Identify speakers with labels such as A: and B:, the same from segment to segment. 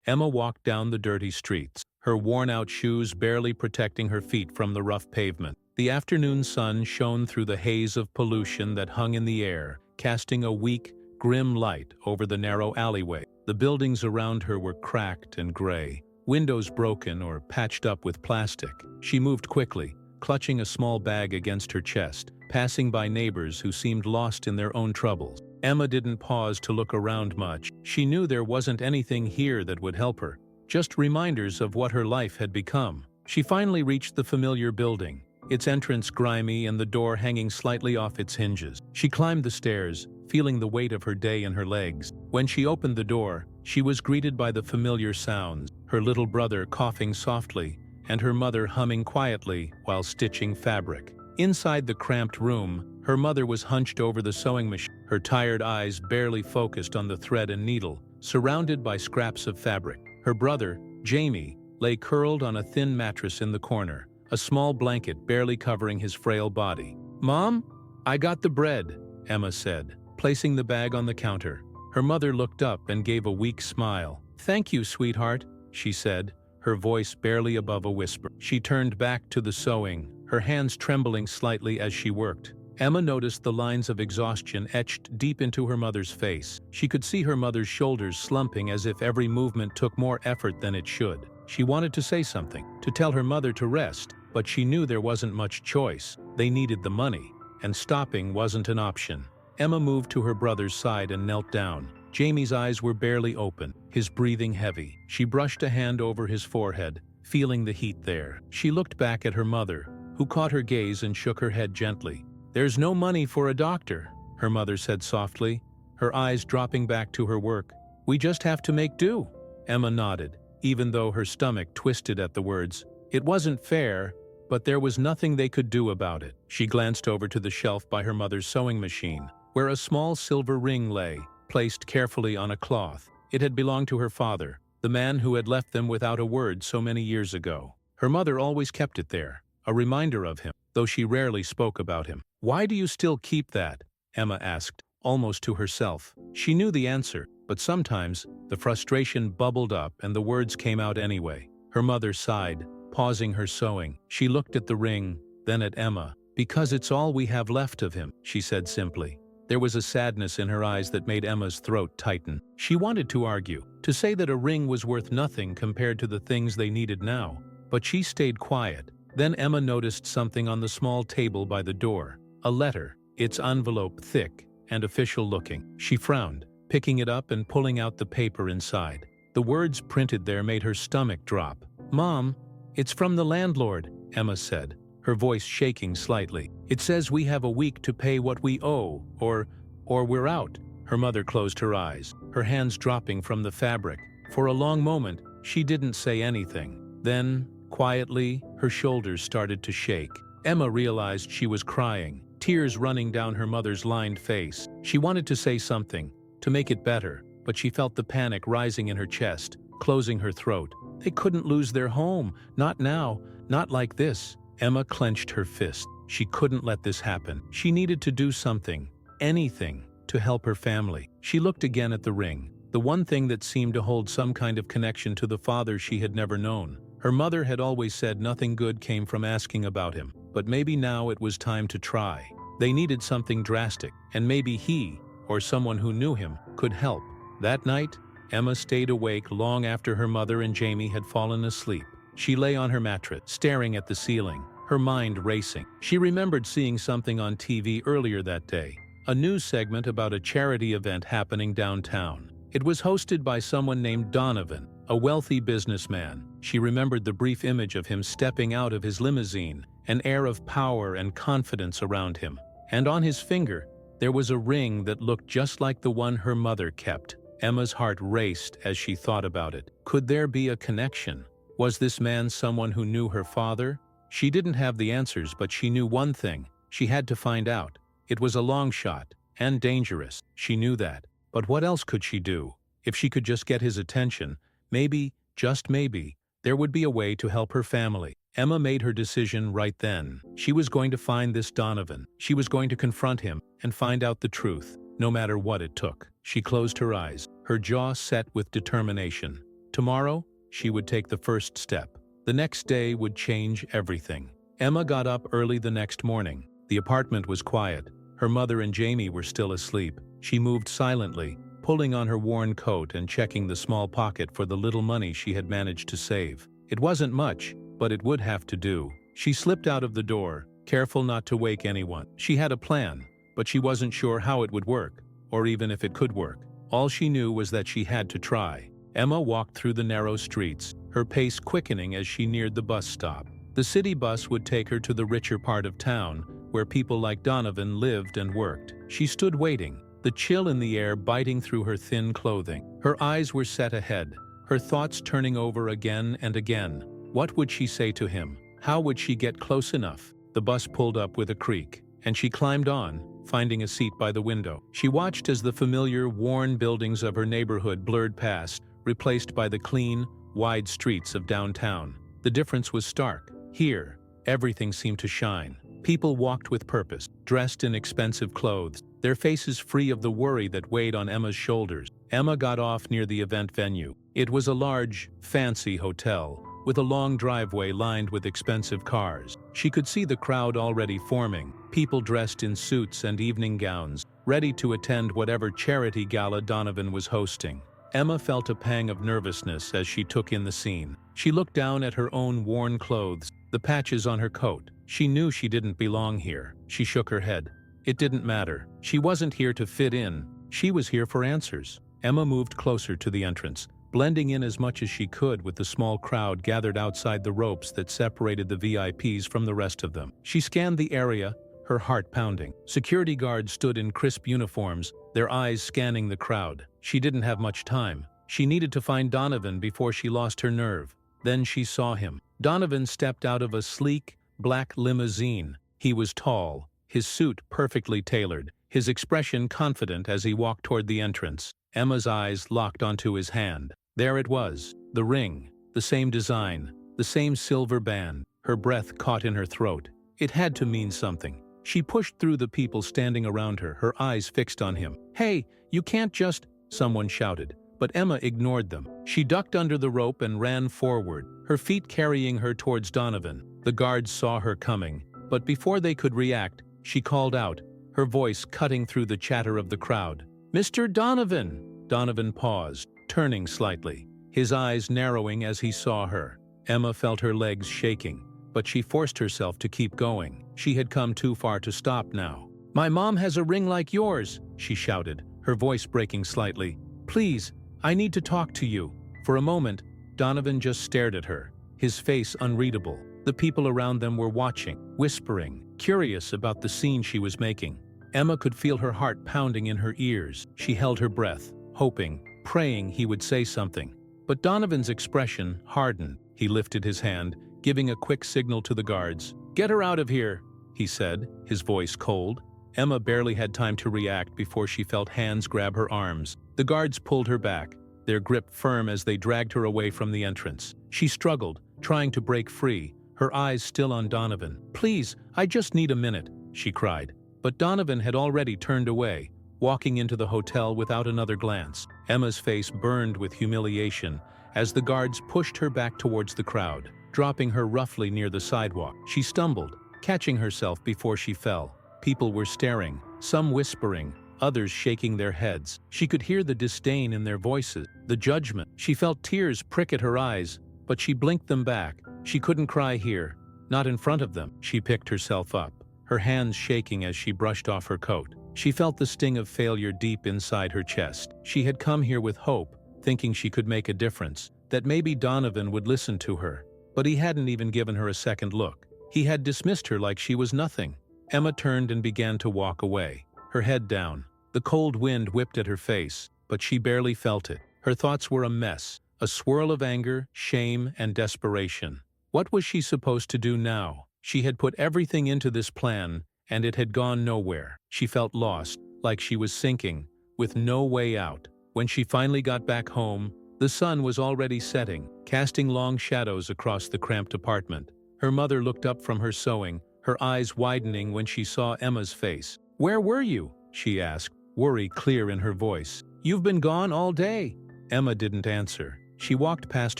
A: Emma walked down the dirty streets, her worn-out shoes barely protecting her feet from the rough pavement. The afternoon sun shone through the haze of pollution that hung in the air, casting a weak, grim light over the narrow alleyway. The buildings around her were cracked and gray, windows broken or patched up with plastic. She moved quickly, clutching a small bag against her chest, passing by neighbors who seemed lost in their own troubles. Emma didn't pause to look around much. She knew there wasn't anything here that would help her, just reminders of what her life had become. She finally reached the familiar building, its entrance grimy and the door hanging slightly off its hinges. She climbed the stairs, feeling the weight of her day in her legs. When she opened the door, she was greeted by the familiar sounds, her little brother coughing softly, and her mother humming quietly while stitching fabric. Inside the cramped room, her mother was hunched over the sewing machine, her tired eyes barely focused on the thread and needle, surrounded by scraps of fabric. Her brother, Jamie, lay curled on a thin mattress in the corner, a small blanket barely covering his frail body. "Mom, I got the bread," Emma said, placing the bag on the counter. Her mother looked up and gave a weak smile. "Thank you, sweetheart," she said, her voice barely above a whisper. She turned back to the sewing, her hands trembling slightly as she worked. Emma noticed the lines of exhaustion etched deep into her mother's face. She could see her mother's shoulders slumping as if every movement took more effort than it should. She wanted to say something, to tell her mother to rest, but she knew there wasn't much choice. They needed the money, and stopping wasn't an option. Emma moved to her brother's side and knelt down. Jamie's eyes were barely open, his breathing heavy. She brushed a hand over his forehead, feeling the heat there. She looked back at her mother, who caught her gaze and shook her head gently. "There's no money for a doctor," her mother said softly, her eyes dropping back to her work. "We just have to make do." Emma nodded, even though her stomach twisted at the words. It wasn't fair, but there was nothing they could do about it. She glanced over to the shelf by her mother's sewing machine, where a small silver ring lay, placed carefully on a cloth. It had belonged to her father, the man who had left them without a word so many years ago. Her mother always kept it there, a reminder of him, though she rarely spoke about him. "Why do you still keep that?" Emma asked, almost to herself. She knew the answer, but sometimes the frustration bubbled up and the words came out anyway. Her mother sighed, pausing her sewing. She looked at the ring, then at Emma. "Because it's all we have left of him," she said simply. There was a sadness in her eyes that made Emma's throat tighten. She wanted to argue, to say that a ring was worth nothing compared to the things they needed now, but she stayed quiet. Then Emma noticed something on the small table by the door. A letter, its envelope thick and official-looking. She frowned, picking it up and pulling out the paper inside. The words printed there made her stomach drop. "Mom, it's from the landlord," Emma said, her voice shaking slightly. "It says we have a week to pay what we owe, or we're out." Her mother closed her eyes, her hands dropping from the fabric. For a long moment, she didn't say anything. Then, quietly, her shoulders started to shake. Emma realized she was crying, tears running down her mother's lined face. She wanted to say something, to make it better, but she felt the panic rising in her chest, closing her throat. They couldn't lose their home, not now, not like this. Emma clenched her fist. She couldn't let this happen. She needed to do something, anything, to help her family. She looked again at the ring, the one thing that seemed to hold some kind of connection to the father she had never known. Her mother had always said nothing good came from asking about him, but maybe now it was time to try. They needed something drastic, and maybe he, or someone who knew him, could help. That night, Emma stayed awake long after her mother and Jamie had fallen asleep. She lay on her mattress, staring at the ceiling, her mind racing. She remembered seeing something on TV earlier that day, a news segment about a charity event happening downtown. It was hosted by someone named Donovan, a wealthy businessman. She remembered the brief image of him stepping out of his limousine, an air of power and confidence around him. And on his finger, there was a ring that looked just like the one her mother kept. Emma's heart raced as she thought about it. Could there be a connection? Was this man someone who knew her father? She didn't have the answers, but she knew one thing. She had to find out. It was a long shot, and dangerous. She knew that. But what else could she do? If she could just get his attention, maybe, just maybe, there would be a way to help her family. Emma made her decision right then. She was going to find this Donovan. She was going to confront him and find out the truth, no matter what it took. She closed her eyes, her jaw set with determination. Tomorrow, she would take the first step. The next day would change everything. Emma got up early the next morning. The apartment was quiet. Her mother and Jamie were still asleep. She moved silently, pulling on her worn coat and checking the small pocket for the little money she had managed to save. It wasn't much, but it would have to do. She slipped out of the door, careful not to wake anyone. She had a plan, but she wasn't sure how it would work, or even if it could work. All she knew was that she had to try. Emma walked through the narrow streets, her pace quickening as she neared the bus stop. The city bus would take her to the richer part of town, where people like Donovan lived and worked. She stood waiting, the chill in the air biting through her thin clothing. Her eyes were set ahead, her thoughts turning over again and again. What would she say to him? How would she get close enough? The bus pulled up with a creak, and she climbed on, finding a seat by the window. She watched as the familiar, worn buildings of her neighborhood blurred past, replaced by the clean, wide streets of downtown. The difference was stark. Here, everything seemed to shine. People walked with purpose, dressed in expensive clothes, their faces free of the worry that weighed on Emma's shoulders. Emma got off near the event venue. It was a large, fancy hotel, with a long driveway lined with expensive cars. She could see the crowd already forming, people dressed in suits and evening gowns, ready to attend whatever charity gala Donovan was hosting. Emma felt a pang of nervousness as she took in the scene. She looked down at her own worn clothes, the patches on her coat. She knew she didn't belong here. She shook her head. It didn't matter. She wasn't here to fit in. She was here for answers. Emma moved closer to the entrance, blending in as much as she could with the small crowd gathered outside the ropes that separated the VIPs from the rest of them. She scanned the area, her heart pounding. Security guards stood in crisp uniforms, their eyes scanning the crowd. She didn't have much time. She needed to find Donovan before she lost her nerve. Then she saw him. Donovan stepped out of a sleek, black limousine. He was tall, his suit perfectly tailored, his expression confident as he walked toward the entrance. Emma's eyes locked onto his hand. There it was, the ring, the same design, the same silver band. Her breath caught in her throat. It had to mean something. She pushed through the people standing around her, her eyes fixed on him. "Hey, you can't just," someone shouted. But Emma ignored them. She ducked under the rope and ran forward, her feet carrying her towards Donovan. The guards saw her coming, but before they could react, she called out, her voice cutting through the chatter of the crowd. "Mr. Donovan!" Donovan paused, turning slightly, his eyes narrowing as he saw her. Emma felt her legs shaking, but she forced herself to keep going. She had come too far to stop now. "My mom has a ring like yours," she shouted, her voice breaking slightly. "Please, I need to talk to you." For a moment, Donovan just stared at her, his face unreadable. The people around them were watching, whispering, curious about the scene she was making. Emma could feel her heart pounding in her ears. She held her breath, hoping, praying he would say something. But Donovan's expression hardened. He lifted his hand, giving a quick signal to the guards. "Get her out of here," he said, his voice cold. Emma barely had time to react before she felt hands grab her arms. The guards pulled her back, their grip firm as they dragged her away from the entrance. She struggled, trying to break free, her eyes still on Donovan. "Please, I just need a minute," she cried. But Donovan had already turned away, walking into the hotel without another glance. Emma's face burned with humiliation as the guards pushed her back towards the crowd, dropping her roughly near the sidewalk. She stumbled, catching herself before she fell. People were staring, some whispering, others shaking their heads. She could hear the disdain in their voices, the judgment. She felt tears prick at her eyes, but she blinked them back. She couldn't cry here, not in front of them. She picked herself up, her hands shaking as she brushed off her coat. She felt the sting of failure deep inside her chest. She had come here with hope, thinking she could make a difference, that maybe Donovan would listen to her. But he hadn't even given her a second look. He had dismissed her like she was nothing. Emma turned and began to walk away, her head down. The cold wind whipped at her face, but she barely felt it. Her thoughts were a mess, a swirl of anger, shame, and desperation. What was she supposed to do now? She had put everything into this plan, and it had gone nowhere. She felt lost, like she was sinking, with no way out. When she finally got back home, the sun was already setting, casting long shadows across the cramped apartment. Her mother looked up from her sewing, her eyes widening when she saw Emma's face. "Where were you?" she asked, worry clear in her voice. "You've been gone all day." Emma didn't answer. She walked past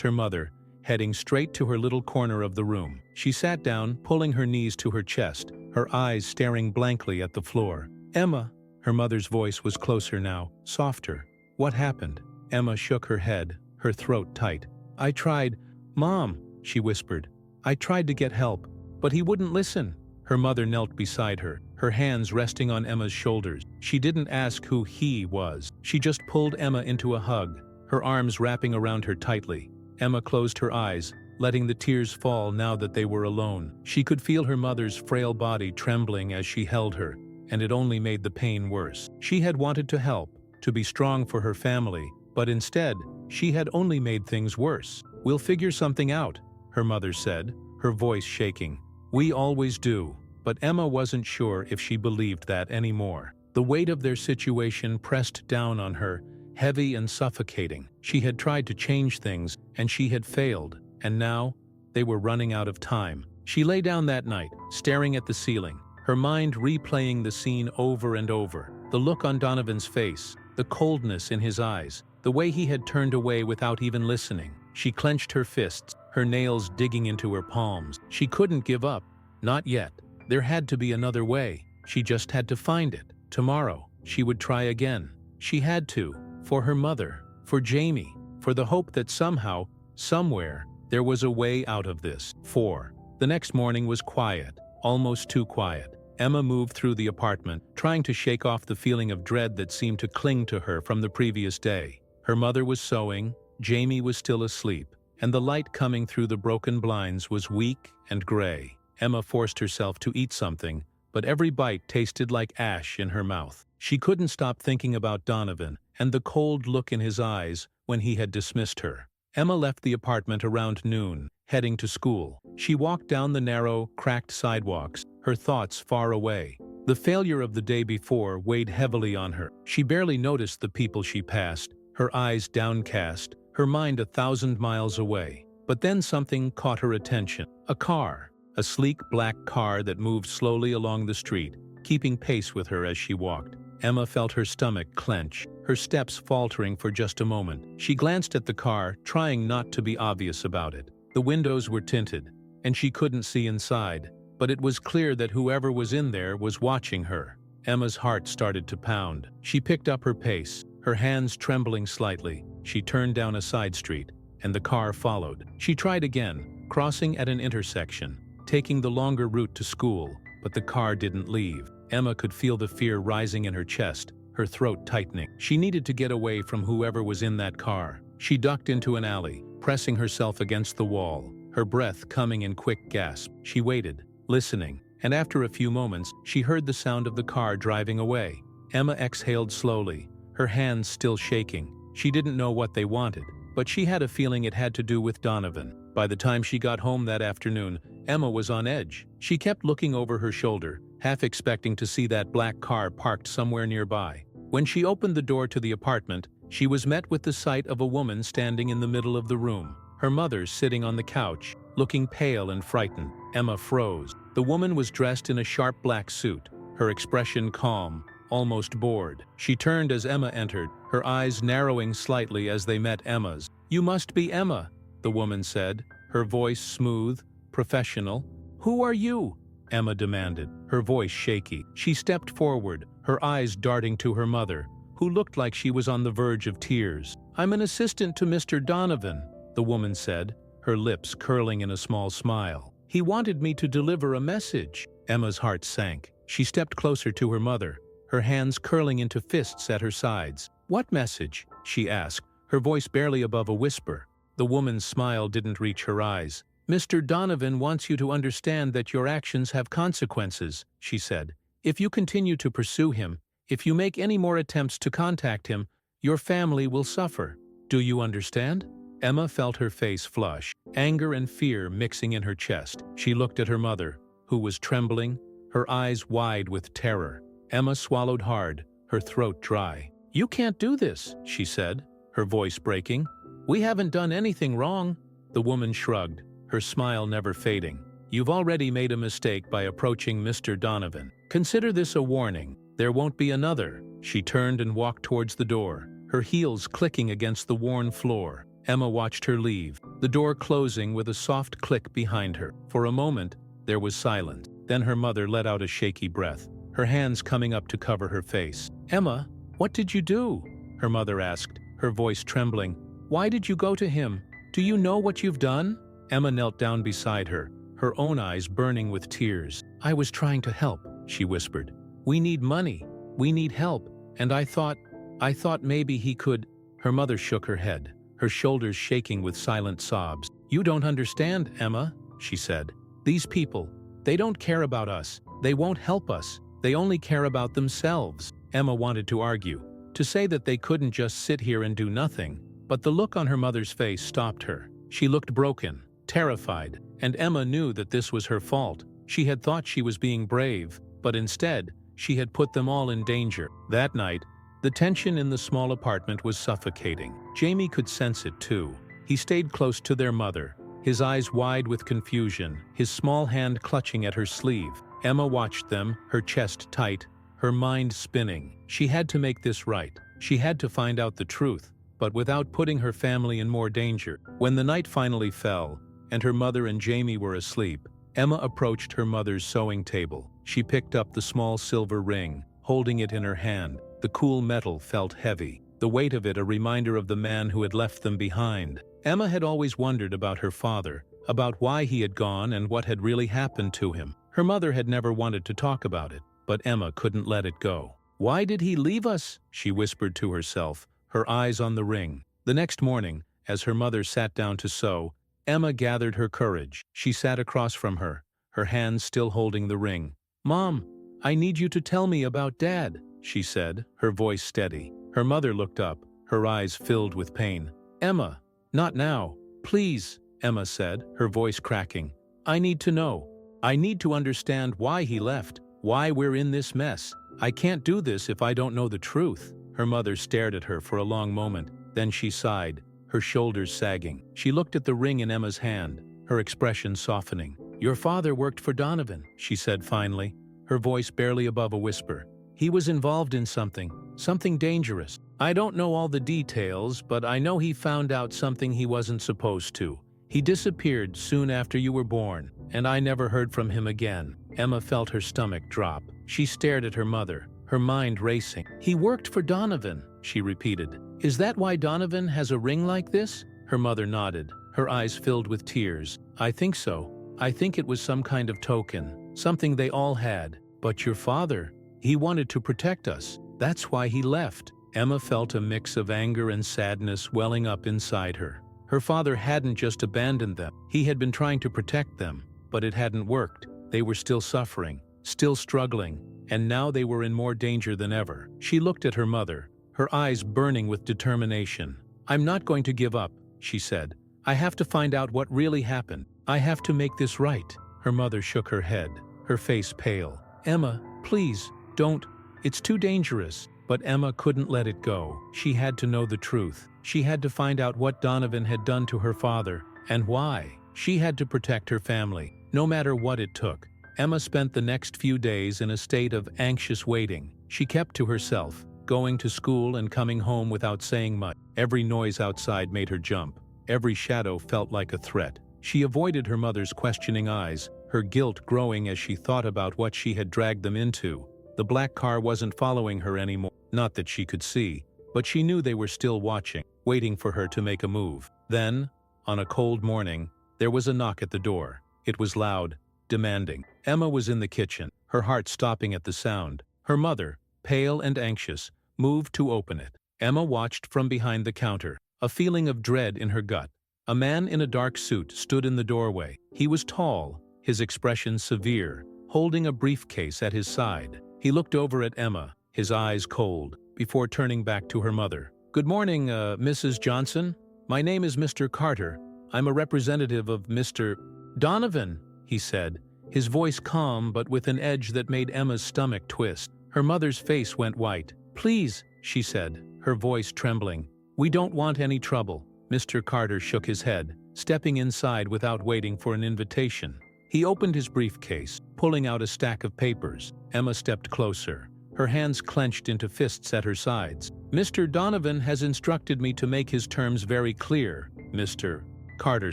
A: her mother, heading straight to her little corner of the room. She sat down, pulling her knees to her chest, her eyes staring blankly at the floor. "Emma," her mother's voice was closer now, softer. "What happened?" Emma shook her head, her throat tight. "I tried, Mom," she whispered. "I tried to get help, but he wouldn't listen." Her mother knelt beside her, her hands resting on Emma's shoulders. She didn't ask who he was. She just pulled Emma into a hug, her arms wrapping around her tightly. Emma closed her eyes, letting the tears fall now that they were alone. She could feel her mother's frail body trembling as she held her, and it only made the pain worse. She had wanted to help, to be strong for her family, but instead, she had only made things worse. "We'll figure something out," her mother said, her voice shaking. "We always do." But Emma wasn't sure if she believed that anymore. The weight of their situation pressed down on her, heavy and suffocating. She had tried to change things, and she had failed, and now, they were running out of time. She lay down that night, staring at the ceiling, her mind replaying the scene over and over. The look on Donovan's face, the coldness in his eyes, the way he had turned away without even listening. She clenched her fists, her nails digging into her palms. She couldn't give up. Not yet. There had to be another way. She just had to find it. Tomorrow, she would try again. She had to. For her mother. For Jamie. For the hope that somehow, somewhere, there was a way out of this. 4. The next morning was quiet. Almost too quiet. Emma moved through the apartment, trying to shake off the feeling of dread that seemed to cling to her from the previous day. Her mother was sewing, Jamie was still asleep, and the light coming through the broken blinds was weak and gray. Emma forced herself to eat something, but every bite tasted like ash in her mouth. She couldn't stop thinking about Donovan and the cold look in his eyes when he had dismissed her. Emma left the apartment around noon, heading to school. She walked down the narrow, cracked sidewalks, her thoughts far away. The failure of the day before weighed heavily on her. She barely noticed the people she passed, her eyes downcast, her mind 1,000 miles away. But then something caught her attention. A car. A sleek black car that moved slowly along the street, keeping pace with her as she walked. Emma felt her stomach clench, her steps faltering for just a moment. She glanced at the car, trying not to be obvious about it. The windows were tinted, and she couldn't see inside, but it was clear that whoever was in there was watching her. Emma's heart started to pound. She picked up her pace, her hands trembling slightly. She turned down a side street, and the car followed. She tried again, crossing at an intersection, taking the longer route to school, but the car didn't leave. Emma could feel the fear rising in her chest, her throat tightening. She needed to get away from whoever was in that car. She ducked into an alley, pressing herself against the wall, her breath coming in quick gasps. She waited, listening, and after a few moments, she heard the sound of the car driving away. Emma exhaled slowly, her hands still shaking. She didn't know what they wanted, but she had a feeling it had to do with Donovan. By the time she got home that afternoon, Emma was on edge. She kept looking over her shoulder, half expecting to see that black car parked somewhere nearby. When she opened the door to the apartment, she was met with the sight of a woman standing in the middle of the room, her mother sitting on the couch, looking pale and frightened. Emma froze. The woman was dressed in a sharp black suit, her expression calm, almost bored. She turned as Emma entered, her eyes narrowing slightly as they met Emma's. "You must be Emma," the woman said, her voice smooth, professional. "Who are you?" Emma demanded, her voice shaky. She stepped forward, her eyes darting to her mother, who looked like she was on the verge of tears. "I'm an assistant to Mr. Donovan," the woman said, her lips curling in a small smile. "He wanted me to deliver a message." Emma's heart sank. She stepped closer to her mother, her hands curling into fists at her sides. "What message?" she asked, her voice barely above a whisper. The woman's smile didn't reach her eyes. "Mr. Donovan wants you to understand that your actions have consequences," she said. "If you continue to pursue him, if you make any more attempts to contact him, your family will suffer. Do you understand?" Emma felt her face flush, anger and fear mixing in her chest. She looked at her mother, who was trembling, her eyes wide with terror. Emma swallowed hard, her throat dry. "You can't do this," she said, her voice breaking. "We haven't done anything wrong." The woman shrugged, her smile never fading. "You've already made a mistake by approaching Mr. Donovan. Consider this a warning. There won't be another." She turned and walked towards the door, her heels clicking against the worn floor. Emma watched her leave, the door closing with a soft click behind her. For a moment, there was silence. Then her mother let out a shaky breath, her hands coming up to cover her face. "Emma, what did you do?" her mother asked, her voice trembling. "Why did you go to him? Do you know what you've done?" Emma knelt down beside her, her own eyes burning with tears. "I was trying to help," she whispered. "We need money. We need help. And I thought maybe he could." Her mother shook her head, her shoulders shaking with silent sobs. "You don't understand, Emma," she said. "These people, they don't care about us. They won't help us. They only care about themselves." Emma wanted to argue, to say that they couldn't just sit here and do nothing, but the look on her mother's face stopped her. She looked broken, terrified, and Emma knew that this was her fault. She had thought she was being brave, but instead, she had put them all in danger. That night, the tension in the small apartment was suffocating. Jamie could sense it too. He stayed close to their mother, his eyes wide with confusion, his small hand clutching at her sleeve. Emma watched them, her chest tight, her mind spinning. She had to make this right. She had to find out the truth, but without putting her family in more danger. When the night finally fell, and her mother and Jamie were asleep, Emma approached her mother's sewing table. She picked up the small silver ring, holding it in her hand. The cool metal felt heavy, the weight of it a reminder of the man who had left them behind. Emma had always wondered about her father, about why he had gone and what had really happened to him. Her mother had never wanted to talk about it, but Emma couldn't let it go. "Why did he leave us?" she whispered to herself, her eyes on the ring. The next morning, as her mother sat down to sew, Emma gathered her courage. She sat across from her, her hands still holding the ring. "Mom, I need you to tell me about Dad," she said, her voice steady. Her mother looked up, her eyes filled with pain. "Emma, not now, please," Emma said, her voice cracking. "I need to know. I need to understand why he left, why we're in this mess. I can't do this if I don't know the truth." Her mother stared at her for a long moment, then she sighed, her shoulders sagging. She looked at the ring in Emma's hand, her expression softening. "Your father worked for Donovan," she said finally, her voice barely above a whisper. "He was involved in something dangerous. I don't know all the details, but I know he found out something he wasn't supposed to. He disappeared soon after you were born, and I never heard from him again." Emma felt her stomach drop. She stared at her mother, her mind racing. "He worked for Donovan," she repeated. "Is that why Donovan has a ring like this?" Her mother nodded, her eyes filled with tears. "I think so. I think it was some kind of token, something they all had. But your father, he wanted to protect us. That's why he left." Emma felt a mix of anger and sadness welling up inside her. Her father hadn't just abandoned them. He had been trying to protect them, but it hadn't worked. They were still suffering, still struggling, and now they were in more danger than ever. She looked at her mother, her eyes burning with determination. "I'm not going to give up," she said. "I have to find out what really happened. I have to make this right." Her mother shook her head, her face pale. "Emma, please, don't. It's too dangerous." But Emma couldn't let it go. She had to know the truth. She had to find out what Donovan had done to her father, and why. She had to protect her family, no matter what it took. Emma spent the next few days in a state of anxious waiting. She kept to herself, going to school and coming home without saying much. Every noise outside made her jump. Every shadow felt like a threat. She avoided her mother's questioning eyes, her guilt growing as she thought about what she had dragged them into. The black car wasn't following her anymore. Not that she could see, but she knew they were still watching, waiting for her to make a move. Then, on a cold morning, there was a knock at the door. It was loud, demanding. Emma was in the kitchen, her heart stopping at the sound. Her mother, pale and anxious, moved to open it. Emma watched from behind the counter, a feeling of dread in her gut. A man in a dark suit stood in the doorway. He was tall, his expression severe, holding a briefcase at his side. He looked over at Emma, his eyes cold, before turning back to her mother. "Good morning, Mrs. Johnson. My name is Mr. Carter. I'm a representative of Mr. Donovan," he said, his voice calm but with an edge that made Emma's stomach twist. Her mother's face went white. "Please," she said, her voice trembling. "We don't want any trouble." Mr. Carter shook his head, stepping inside without waiting for an invitation. He opened his briefcase, pulling out a stack of papers. Emma stepped closer, her hands clenched into fists at her sides. "Mr. Donovan has instructed me to make his terms very clear," Mr. Carter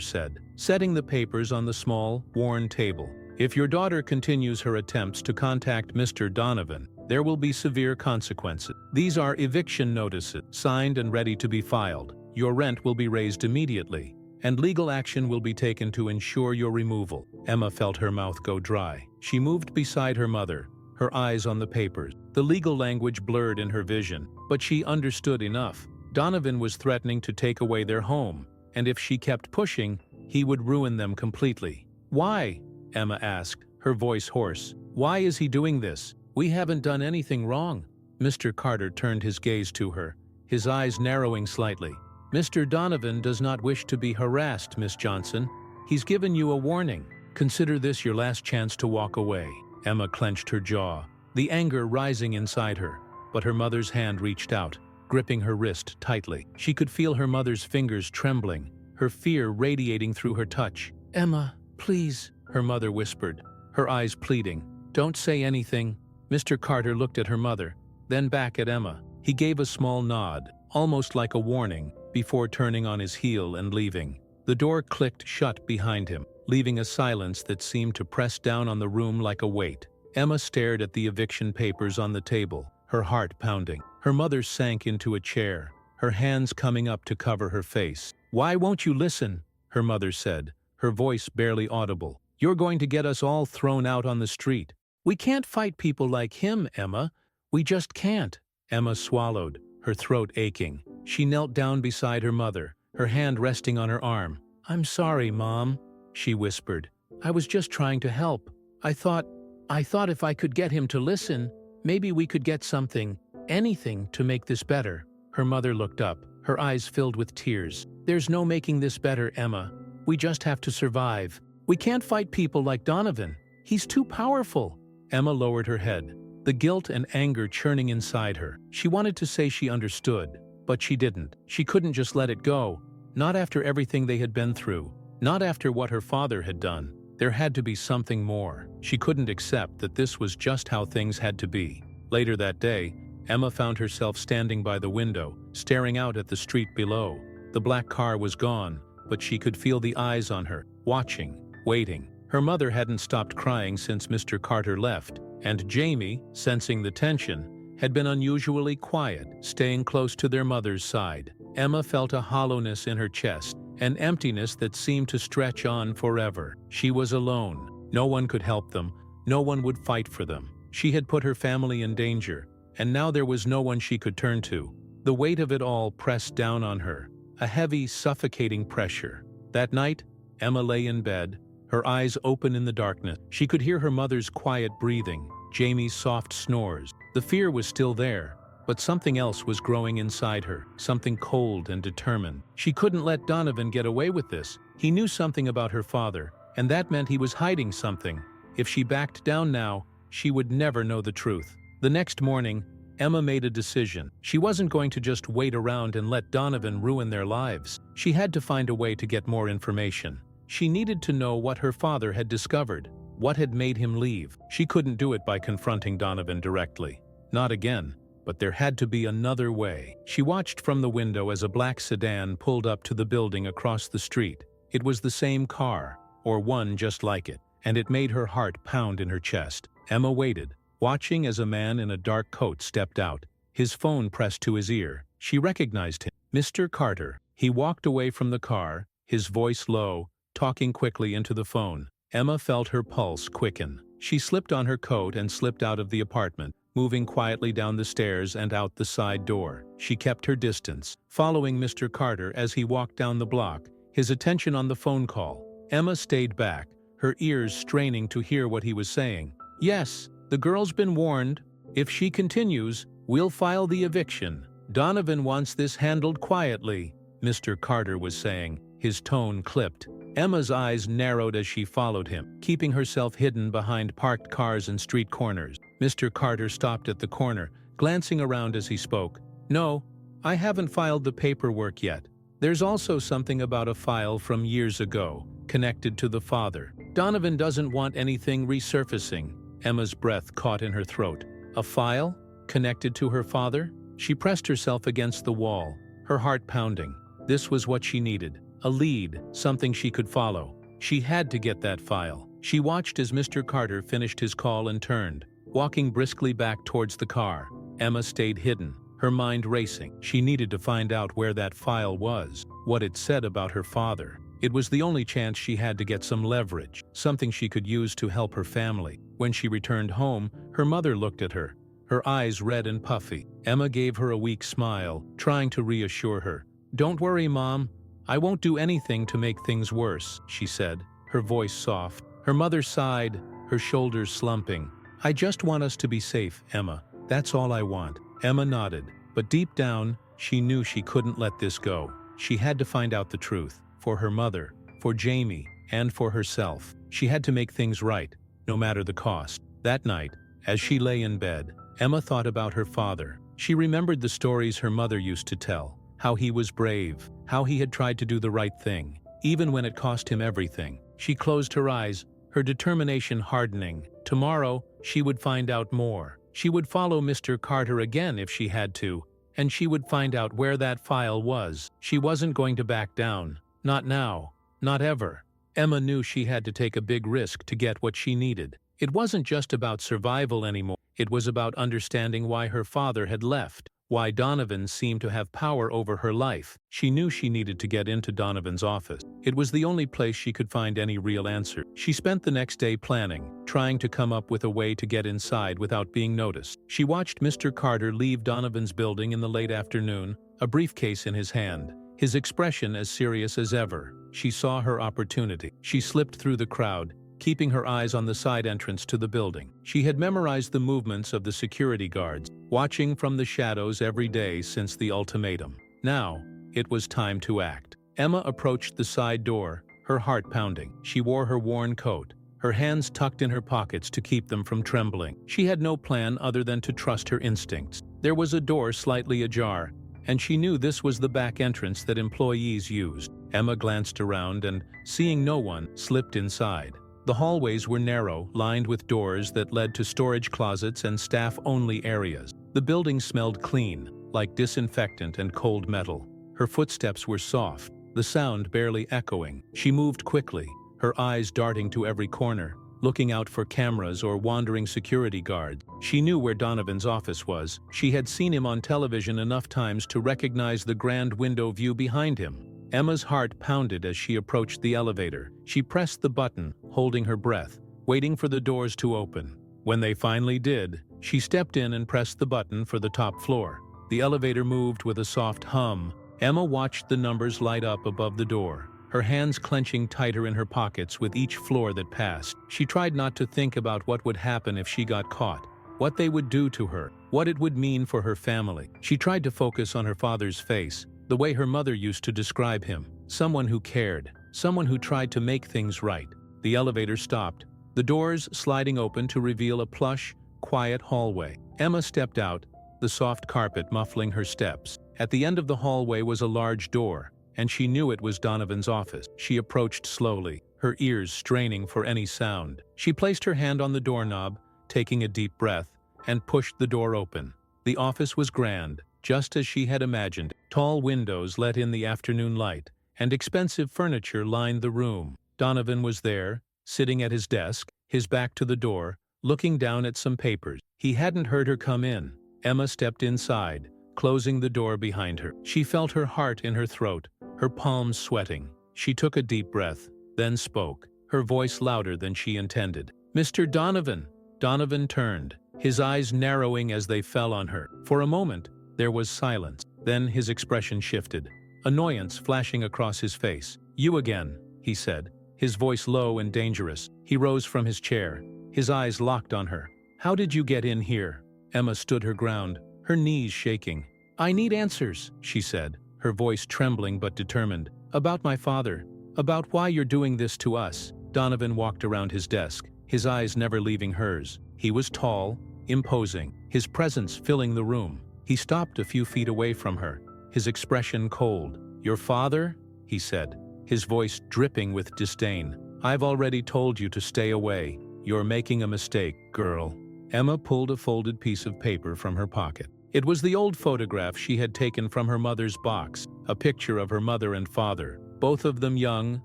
A: said, setting the papers on the small, worn table. If your daughter continues her attempts to contact Mr. Donovan, there will be severe consequences. These are eviction notices, signed and ready to be filed. Your rent will be raised immediately, and legal action will be taken to ensure your removal. Emma felt her mouth go dry. She moved beside her mother, her eyes on the papers. The legal language blurred in her vision, but she understood enough. Donovan was threatening to take away their home, and if she kept pushing, he would ruin them completely. Why? Emma asked, her voice hoarse. Why is he doing this? We haven't done anything wrong. Mr. Carter turned his gaze to her, his eyes narrowing slightly. Mr. Donovan does not wish to be harassed, Miss Johnson. He's given you a warning. Consider this your last chance to walk away. Emma clenched her jaw, the anger rising inside her, but her mother's hand reached out, gripping her wrist tightly. She could feel her mother's fingers trembling, her fear radiating through her touch. Emma, please, her mother whispered, her eyes pleading. Don't say anything. Mr. Carter looked at her mother, then back at Emma. He gave a small nod, almost like a warning, before turning on his heel and leaving. The door clicked shut behind him, leaving a silence that seemed to press down on the room like a weight. Emma stared at the eviction papers on the table, her heart pounding. Her mother sank into a chair, her hands coming up to cover her face. Why won't you listen? Her mother said, her voice barely audible. You're going to get us all thrown out on the street. We can't fight people like him, Emma. We just can't. Emma swallowed, her throat aching. She knelt down beside her mother, her hand resting on her arm. I'm sorry, Mom, she whispered. I was just trying to help. I thought if I could get him to listen, maybe we could get something, anything to make this better. Her mother looked up, her eyes filled with tears. There's no making this better, Emma. We just have to survive. We can't fight people like Donovan. He's too powerful. Emma lowered her head, the guilt and anger churning inside her. She wanted to say she understood, but she didn't. She couldn't just let it go. Not after everything they had been through. Not after what her father had done. There had to be something more. She couldn't accept that this was just how things had to be. Later that day, Emma found herself standing by the window, staring out at the street below. The black car was gone, but she could feel the eyes on her, watching, waiting. Her mother hadn't stopped crying since Mr. Carter left, and Jamie, sensing the tension, had been unusually quiet, staying close to their mother's side. Emma felt a hollowness in her chest, an emptiness that seemed to stretch on forever. She was alone. No one could help them. No one would fight for them. She had put her family in danger, and now there was no one she could turn to. The weight of it all pressed down on her, a heavy, suffocating pressure. That night, Emma lay in bed, her eyes open in the darkness. She could hear her mother's quiet breathing, Jamie's soft snores. The fear was still there, but something else was growing inside her, something cold and determined. She couldn't let Donovan get away with this. He knew something about her father, and that meant he was hiding something. If she backed down now, she would never know the truth. The next morning, Emma made a decision. She wasn't going to just wait around and let Donovan ruin their lives. She had to find a way to get more information. She needed to know what her father had discovered, what had made him leave. She couldn't do it by confronting Donovan directly. Not again. But there had to be another way. She watched from the window as a black sedan pulled up to the building across the street. It was the same car, or one just like it, and it made her heart pound in her chest. Emma waited, watching as a man in a dark coat stepped out, his phone pressed to his ear. She recognized him. Mr. Carter. He walked away from the car, his voice low, talking quickly into the phone. Emma felt her pulse quicken. She slipped on her coat and slipped out of the apartment, moving quietly down the stairs and out the side door. She kept her distance, following Mr. Carter as he walked down the block, his attention on the phone call. Emma stayed back, her ears straining to hear what he was saying. Yes, the girl's been warned. If she continues, we'll file the eviction. Donovan wants this handled quietly, Mr. Carter was saying, his tone clipped. Emma's eyes narrowed as she followed him, keeping herself hidden behind parked cars and street corners. Mr. Carter stopped at the corner, glancing around as he spoke. No, I haven't filed the paperwork yet. There's also something about a file from years ago, connected to the father. Donovan doesn't want anything resurfacing. Emma's breath caught in her throat. A file? Connected to her father? She pressed herself against the wall, her heart pounding. This was what she needed. a lead, something she could follow. She had to get that file. She watched as Mr. Carter finished his call and turned, walking briskly back towards the car. Emma stayed hidden, her mind racing. She needed to find out where that file was, what it said about her father. It was the only chance she had to get some leverage, something she could use to help her family. When she returned home, her mother looked at her, her eyes red and puffy. Emma gave her a weak smile, trying to reassure her. "Don't worry, Mom. I won't do anything to make things worse," she said, her voice soft. Her mother sighed, her shoulders slumping. "I just want us to be safe, Emma. That's all I want." Emma nodded, but deep down, she knew she couldn't let this go. She had to find out the truth, for her mother, for Jamie, and for herself. She had to make things right, no matter the cost. That night, as she lay in bed, Emma thought about her father. She remembered the stories her mother used to tell, how he was brave, how he had tried to do the right thing, even when it cost him everything. She closed her eyes, her determination hardening. Tomorrow, she would find out more. She would follow Mr. Carter again if she had to, and she would find out where that file was. She wasn't going to back down. Not now. Not ever. Emma knew she had to take a big risk to get what she needed. It wasn't just about survival anymore. It was about understanding why her father had left, why Donovan seemed to have power over her life. She knew she needed to get into Donovan's office. It was the only place she could find any real answer. She spent the next day planning, trying to come up with a way to get inside without being noticed. She watched Mr. Carter leave Donovan's building in the late afternoon, a briefcase in his hand, his expression as serious as ever. She saw her opportunity. She slipped through the crowd, keeping her eyes on the side entrance to the building. She had memorized the movements of the security guards, watching from the shadows every day since the ultimatum. Now, it was time to act. Emma approached the side door, her heart pounding. She wore her worn coat, her hands tucked in her pockets to keep them from trembling. She had no plan other than to trust her instincts. There was a door slightly ajar, and she knew this was the back entrance that employees used. Emma glanced around and, seeing no one, slipped inside. The hallways were narrow, lined with doors that led to storage closets and staff-only areas. The building smelled clean, like disinfectant and cold metal. Her footsteps were soft, the sound barely echoing. She moved quickly, her eyes darting to every corner, looking out for cameras or wandering security guards. She knew where Donovan's office was. She had seen him on television enough times to recognize the grand window view behind him. Emma's heart pounded as she approached the elevator. She pressed the button, holding her breath, waiting for the doors to open. When they finally did, she stepped in and pressed the button for the top floor. The elevator moved with a soft hum. Emma watched the numbers light up above the door, her hands clenching tighter in her pockets with each floor that passed. She tried not to think about what would happen if she got caught, what they would do to her, what it would mean for her family. She tried to focus on her father's face, the way her mother used to describe him, someone who cared, someone who tried to make things right. The elevator stopped, the doors sliding open to reveal a plush, quiet hallway. Emma stepped out, the soft carpet muffling her steps. At the end of the hallway was a large door, and she knew it was Donovan's office. She approached slowly, her ears straining for any sound. She placed her hand on the doorknob, taking a deep breath, and pushed the door open. The office was grand, just as she had imagined. Tall windows let in the afternoon light, and expensive furniture lined the room. Donovan was there, sitting at his desk, his back to the door, looking down at some papers. He hadn't heard her come in. Emma stepped inside, closing the door behind her. She felt her heart in her throat, her palms sweating. She took a deep breath, then spoke, her voice louder than she intended. "Mr. Donovan!" Donovan turned, his eyes narrowing as they fell on her. For a moment, there was silence. Then his expression shifted, annoyance flashing across his face. "You again," he said, his voice low and dangerous. He rose from his chair, his eyes locked on her. "How did you get in here?" Emma stood her ground, her knees shaking. "I need answers," she said, her voice trembling but determined. "About my father. About why you're doing this to us." Donovan walked around his desk, his eyes never leaving hers. He was tall, imposing, his presence filling the room. He stopped a few feet away from her, his expression cold. "Your father?" he said, his voice dripping with disdain. "I've already told you to stay away. You're making a mistake, girl." Emma pulled a folded piece of paper from her pocket. It was the old photograph she had taken from her mother's box, a picture of her mother and father, both of them young,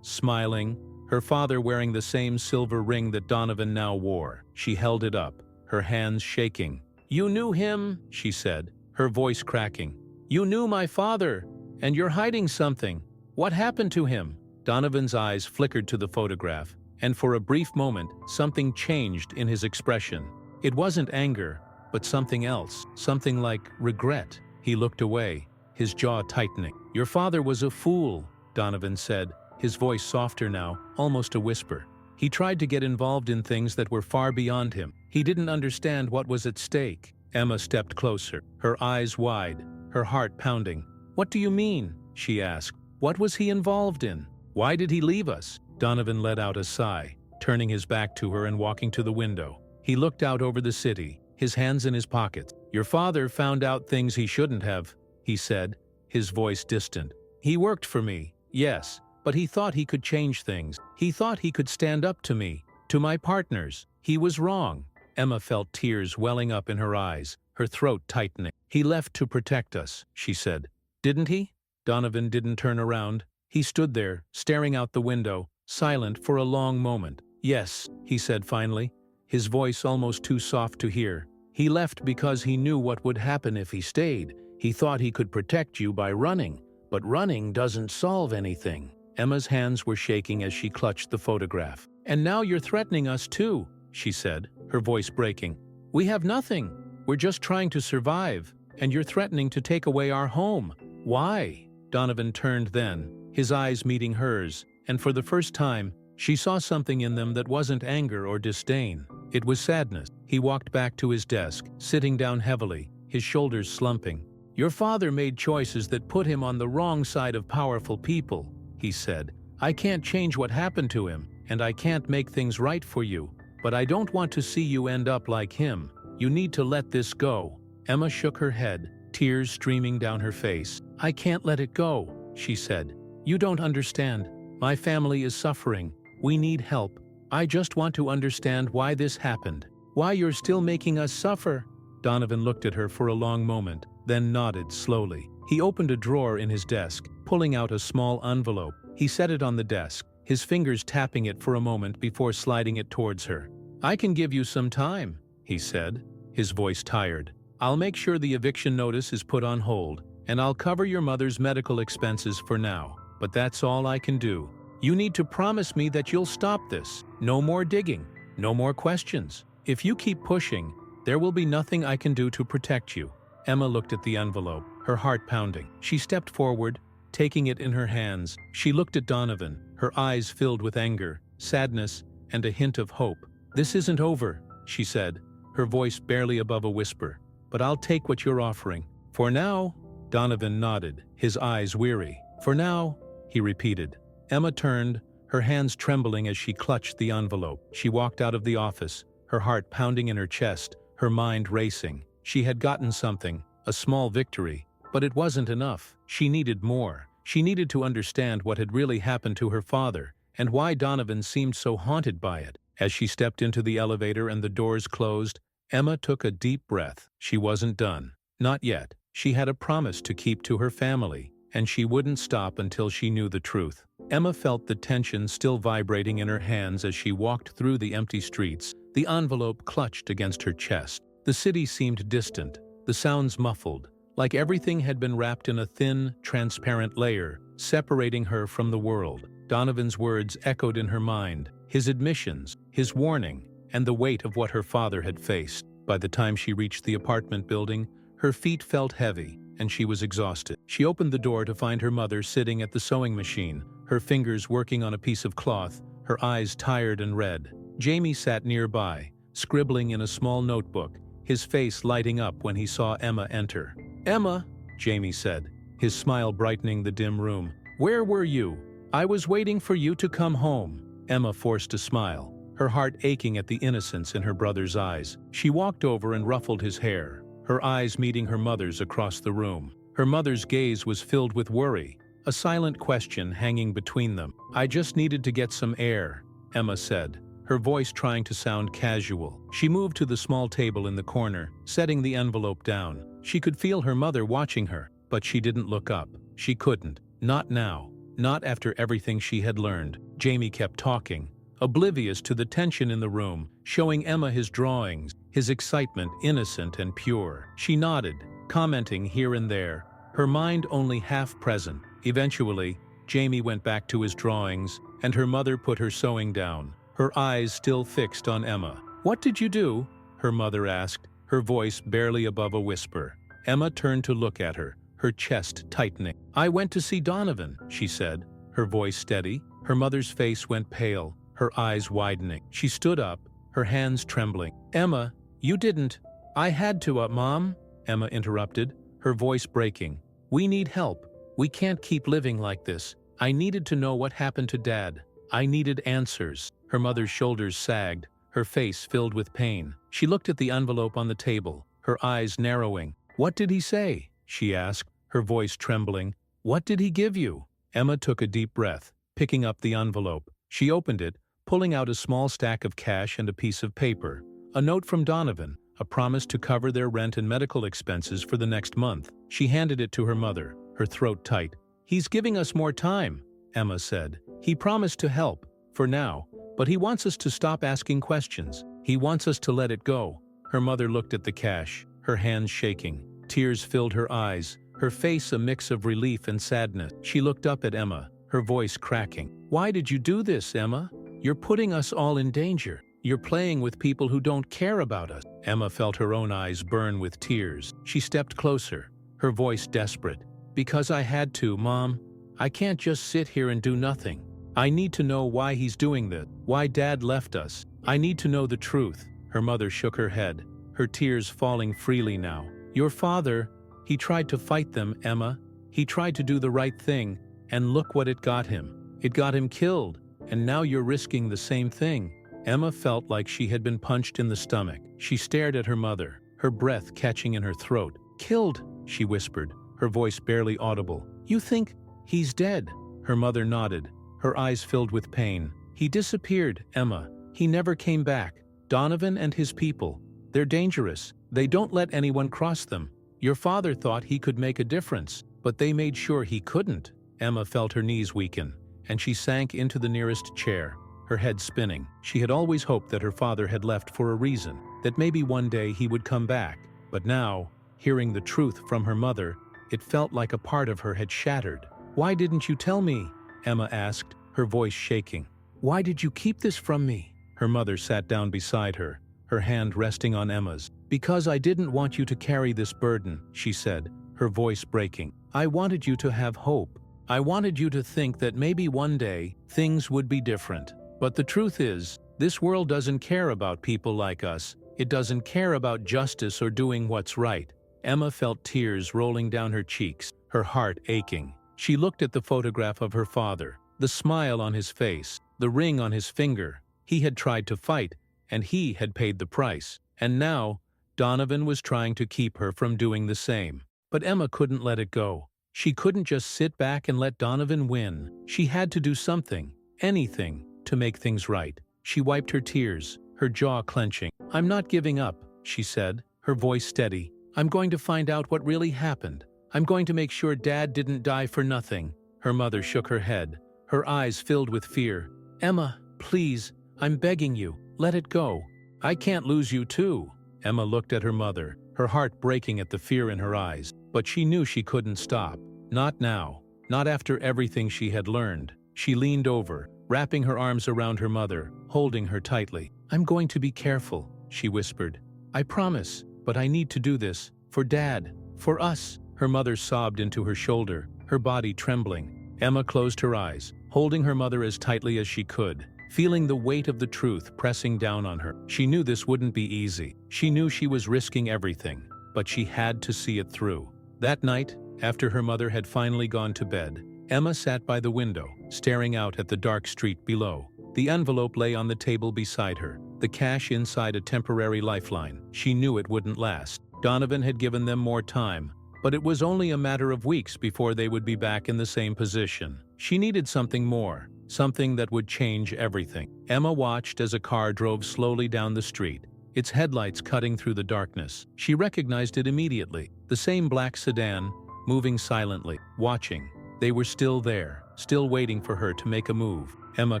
A: smiling, her father wearing the same silver ring that Donovan now wore. She held it up, her hands shaking. "You knew him," she said, her voice cracking. "You knew my father, and you're hiding something. What happened to him?" Donovan's eyes flickered to the photograph, and for a brief moment, something changed in his expression. It wasn't anger, but something else, something like regret. He looked away, his jaw tightening. "Your father was a fool," Donovan said, his voice softer now, almost a whisper. "He tried to get involved in things that were far beyond him. He didn't understand what was at stake." Emma stepped closer, her eyes wide, her heart pounding. "What do you mean?" she asked. "What was he involved in? Why did he leave us?" Donovan let out a sigh, turning his back to her and walking to the window. He looked out over the city, his hands in his pockets. "Your father found out things he shouldn't have," he said, his voice distant. "He worked for me, yes, but he thought he could change things. He thought he could stand up to me, to my partners. He was wrong." Emma felt tears welling up in her eyes, her throat tightening. "He left to protect us," she said. "Didn't he?" Donovan didn't turn around. He stood there, staring out the window, silent for a long moment. "Yes," he said finally, his voice almost too soft to hear. "He left because he knew what would happen if he stayed. He thought he could protect you by running, but running doesn't solve anything." Emma's hands were shaking as she clutched the photograph. "And now you're threatening us too," she said, her voice breaking. "We have nothing. We're just trying to survive, and you're threatening to take away our home. Why?" Donovan turned then, his eyes meeting hers, and for the first time, she saw something in them that wasn't anger or disdain. It was sadness. He walked back to his desk, sitting down heavily, his shoulders slumping. "Your father made choices that put him on the wrong side of powerful people," he said. "I can't change what happened to him, and I can't make things right for you, but I don't want to see you end up like him. You need to let this go." Emma shook her head, tears streaming down her face. "I can't let it go," she said. "You don't understand. My family is suffering. We need help. I just want to understand why this happened. Why you're still making us suffer." Donovan looked at her for a long moment, then nodded slowly. He opened a drawer in his desk, pulling out a small envelope. He set it on the desk, his fingers tapping it for a moment before sliding it towards her. "I can give you some time," he said, his voice tired. "I'll make sure the eviction notice is put on hold, and I'll cover your mother's medical expenses for now. But that's all I can do. You need to promise me that you'll stop this. No more digging. No more questions. If you keep pushing, there will be nothing I can do to protect you." Emma looked at the envelope, her heart pounding. She stepped forward, taking it in her hands. She looked at Donovan, her eyes filled with anger, sadness, and a hint of hope. "This isn't over," she said, her voice barely above a whisper. "But I'll take what you're offering. For now." Donovan nodded, his eyes weary. "For now," he repeated. Emma turned, her hands trembling as she clutched the envelope. She walked out of the office, her heart pounding in her chest, her mind racing. She had gotten something, a small victory, but it wasn't enough. She needed more. She needed to understand what had really happened to her father, and why Donovan seemed so haunted by it. As she stepped into the elevator and the doors closed, Emma took a deep breath. She wasn't done. Not yet. She had a promise to keep to her family, and she wouldn't stop until she knew the truth. Emma felt the tension still vibrating in her hands as she walked through the empty streets, the envelope clutched against her chest. The city seemed distant, the sounds muffled, like everything had been wrapped in a thin, transparent layer, separating her from the world. Donovan's words echoed in her mind, his admissions, his warning, and the weight of what her father had faced. By the time she reached the apartment building, her feet felt heavy, and she was exhausted. She opened the door to find her mother sitting at the sewing machine, her fingers working on a piece of cloth, her eyes tired and red. Jamie sat nearby, scribbling in a small notebook, his face lighting up when he saw Emma enter. "Emma," Jamie said, his smile brightening the dim room. "Where were you? I was waiting for you to come home." Emma forced a smile, her heart aching at the innocence in her brother's eyes. She walked over and ruffled his hair, her eyes meeting her mother's across the room. Her mother's gaze was filled with worry, a silent question hanging between them. "I just needed to get some air," Emma said, her voice trying to sound casual. She moved to the small table in the corner, setting the envelope down. She could feel her mother watching her, but she didn't look up. She couldn't. Not now. Not after everything she had learned. Jamie kept talking, oblivious to the tension in the room, showing Emma his drawings, his excitement innocent and pure. She nodded, commenting here and there, her mind only half present. Eventually, Jamie went back to his drawings, and her mother put her sewing down, her eyes still fixed on Emma. "What did you do?" her mother asked, her voice barely above a whisper. Emma turned to look at her, her chest tightening. "I went to see Donovan," she said, her voice steady. Her mother's face went pale, her eyes widening. She stood up, her hands trembling. "Emma, you didn't—" "I had to, Mom," Emma interrupted, her voice breaking. "We need help. We can't keep living like this. I needed to know what happened to Dad. I needed answers." Her mother's shoulders sagged, her face filled with pain. She looked at the envelope on the table, her eyes narrowing. "What did he say?" she asked, her voice trembling. "What did he give you?" Emma took a deep breath, picking up the envelope. She opened it, pulling out a small stack of cash and a piece of paper. A note from Donovan, a promise to cover their rent and medical expenses for the next month. She handed it to her mother, her throat tight. "He's giving us more time," Emma said. "He promised to help, for now, but he wants us to stop asking questions. He wants us to let it go." Her mother looked at the cash, her hands shaking. Tears filled her eyes, her face a mix of relief and sadness. She looked up at Emma, her voice cracking. "Why did you do this, Emma? You're putting us all in danger. You're playing with people who don't care about us." Emma felt her own eyes burn with tears. She stepped closer, her voice desperate. "Because I had to, Mom. I can't just sit here and do nothing. I need to know why he's doing this, why Dad left us. I need to know the truth." Her mother shook her head, her tears falling freely now. "Your father, he tried to fight them, Emma. He tried to do the right thing, and look what it got him. It got him killed, and now you're risking the same thing." Emma felt like she had been punched in the stomach. She stared at her mother, her breath catching in her throat. "Killed," she whispered, her voice barely audible. "You think he's dead?" Her mother nodded, her eyes filled with pain. "He disappeared, Emma. He never came back. Donovan and his people, they're dangerous. They don't let anyone cross them. Your father thought he could make a difference, but they made sure he couldn't." Emma felt her knees weaken, and she sank into the nearest chair, her head spinning. She had always hoped that her father had left for a reason, that maybe one day he would come back. But now, hearing the truth from her mother, it felt like a part of her had shattered. "Why didn't you tell me?" Emma asked, her voice shaking. "Why did you keep this from me?" Her mother sat down beside her, her hand resting on Emma's. "Because I didn't want you to carry this burden," she said, her voice breaking. "I wanted you to have hope. I wanted you to think that maybe one day things would be different. But the truth is, this world doesn't care about people like us. It doesn't care about justice or doing what's right." Emma felt tears rolling down her cheeks, her heart aching. She looked at the photograph of her father, the smile on his face, the ring on his finger. He had tried to fight, and he had paid the price. And now, Donovan was trying to keep her from doing the same. But Emma couldn't let it go. She couldn't just sit back and let Donovan win. She had to do something, anything, to make things right. She wiped her tears, her jaw clenching. "I'm not giving up," she said, her voice steady. "I'm going to find out what really happened. I'm going to make sure Dad didn't die for nothing." Her mother shook her head, her eyes filled with fear. "Emma, please, I'm begging you, let it go. I can't lose you too." Emma looked at her mother, her heart breaking at the fear in her eyes. But she knew she couldn't stop. Not now. Not after everything she had learned. She leaned over, wrapping her arms around her mother, holding her tightly. "I'm going to be careful," she whispered. "I promise, but I need to do this. For Dad. For us." Her mother sobbed into her shoulder, her body trembling. Emma closed her eyes, holding her mother as tightly as she could, feeling the weight of the truth pressing down on her. She knew this wouldn't be easy. She knew she was risking everything, but she had to see it through. That night, after her mother had finally gone to bed, Emma sat by the window, staring out at the dark street below. The envelope lay on the table beside her, the cash inside a temporary lifeline. She knew it wouldn't last. Donovan had given them more time, but it was only a matter of weeks before they would be back in the same position. She needed something more, something that would change everything. Emma watched as a car drove slowly down the street, its headlights cutting through the darkness. She recognized it immediately, the same black sedan, moving silently, watching. They were still there, still waiting for her to make a move. Emma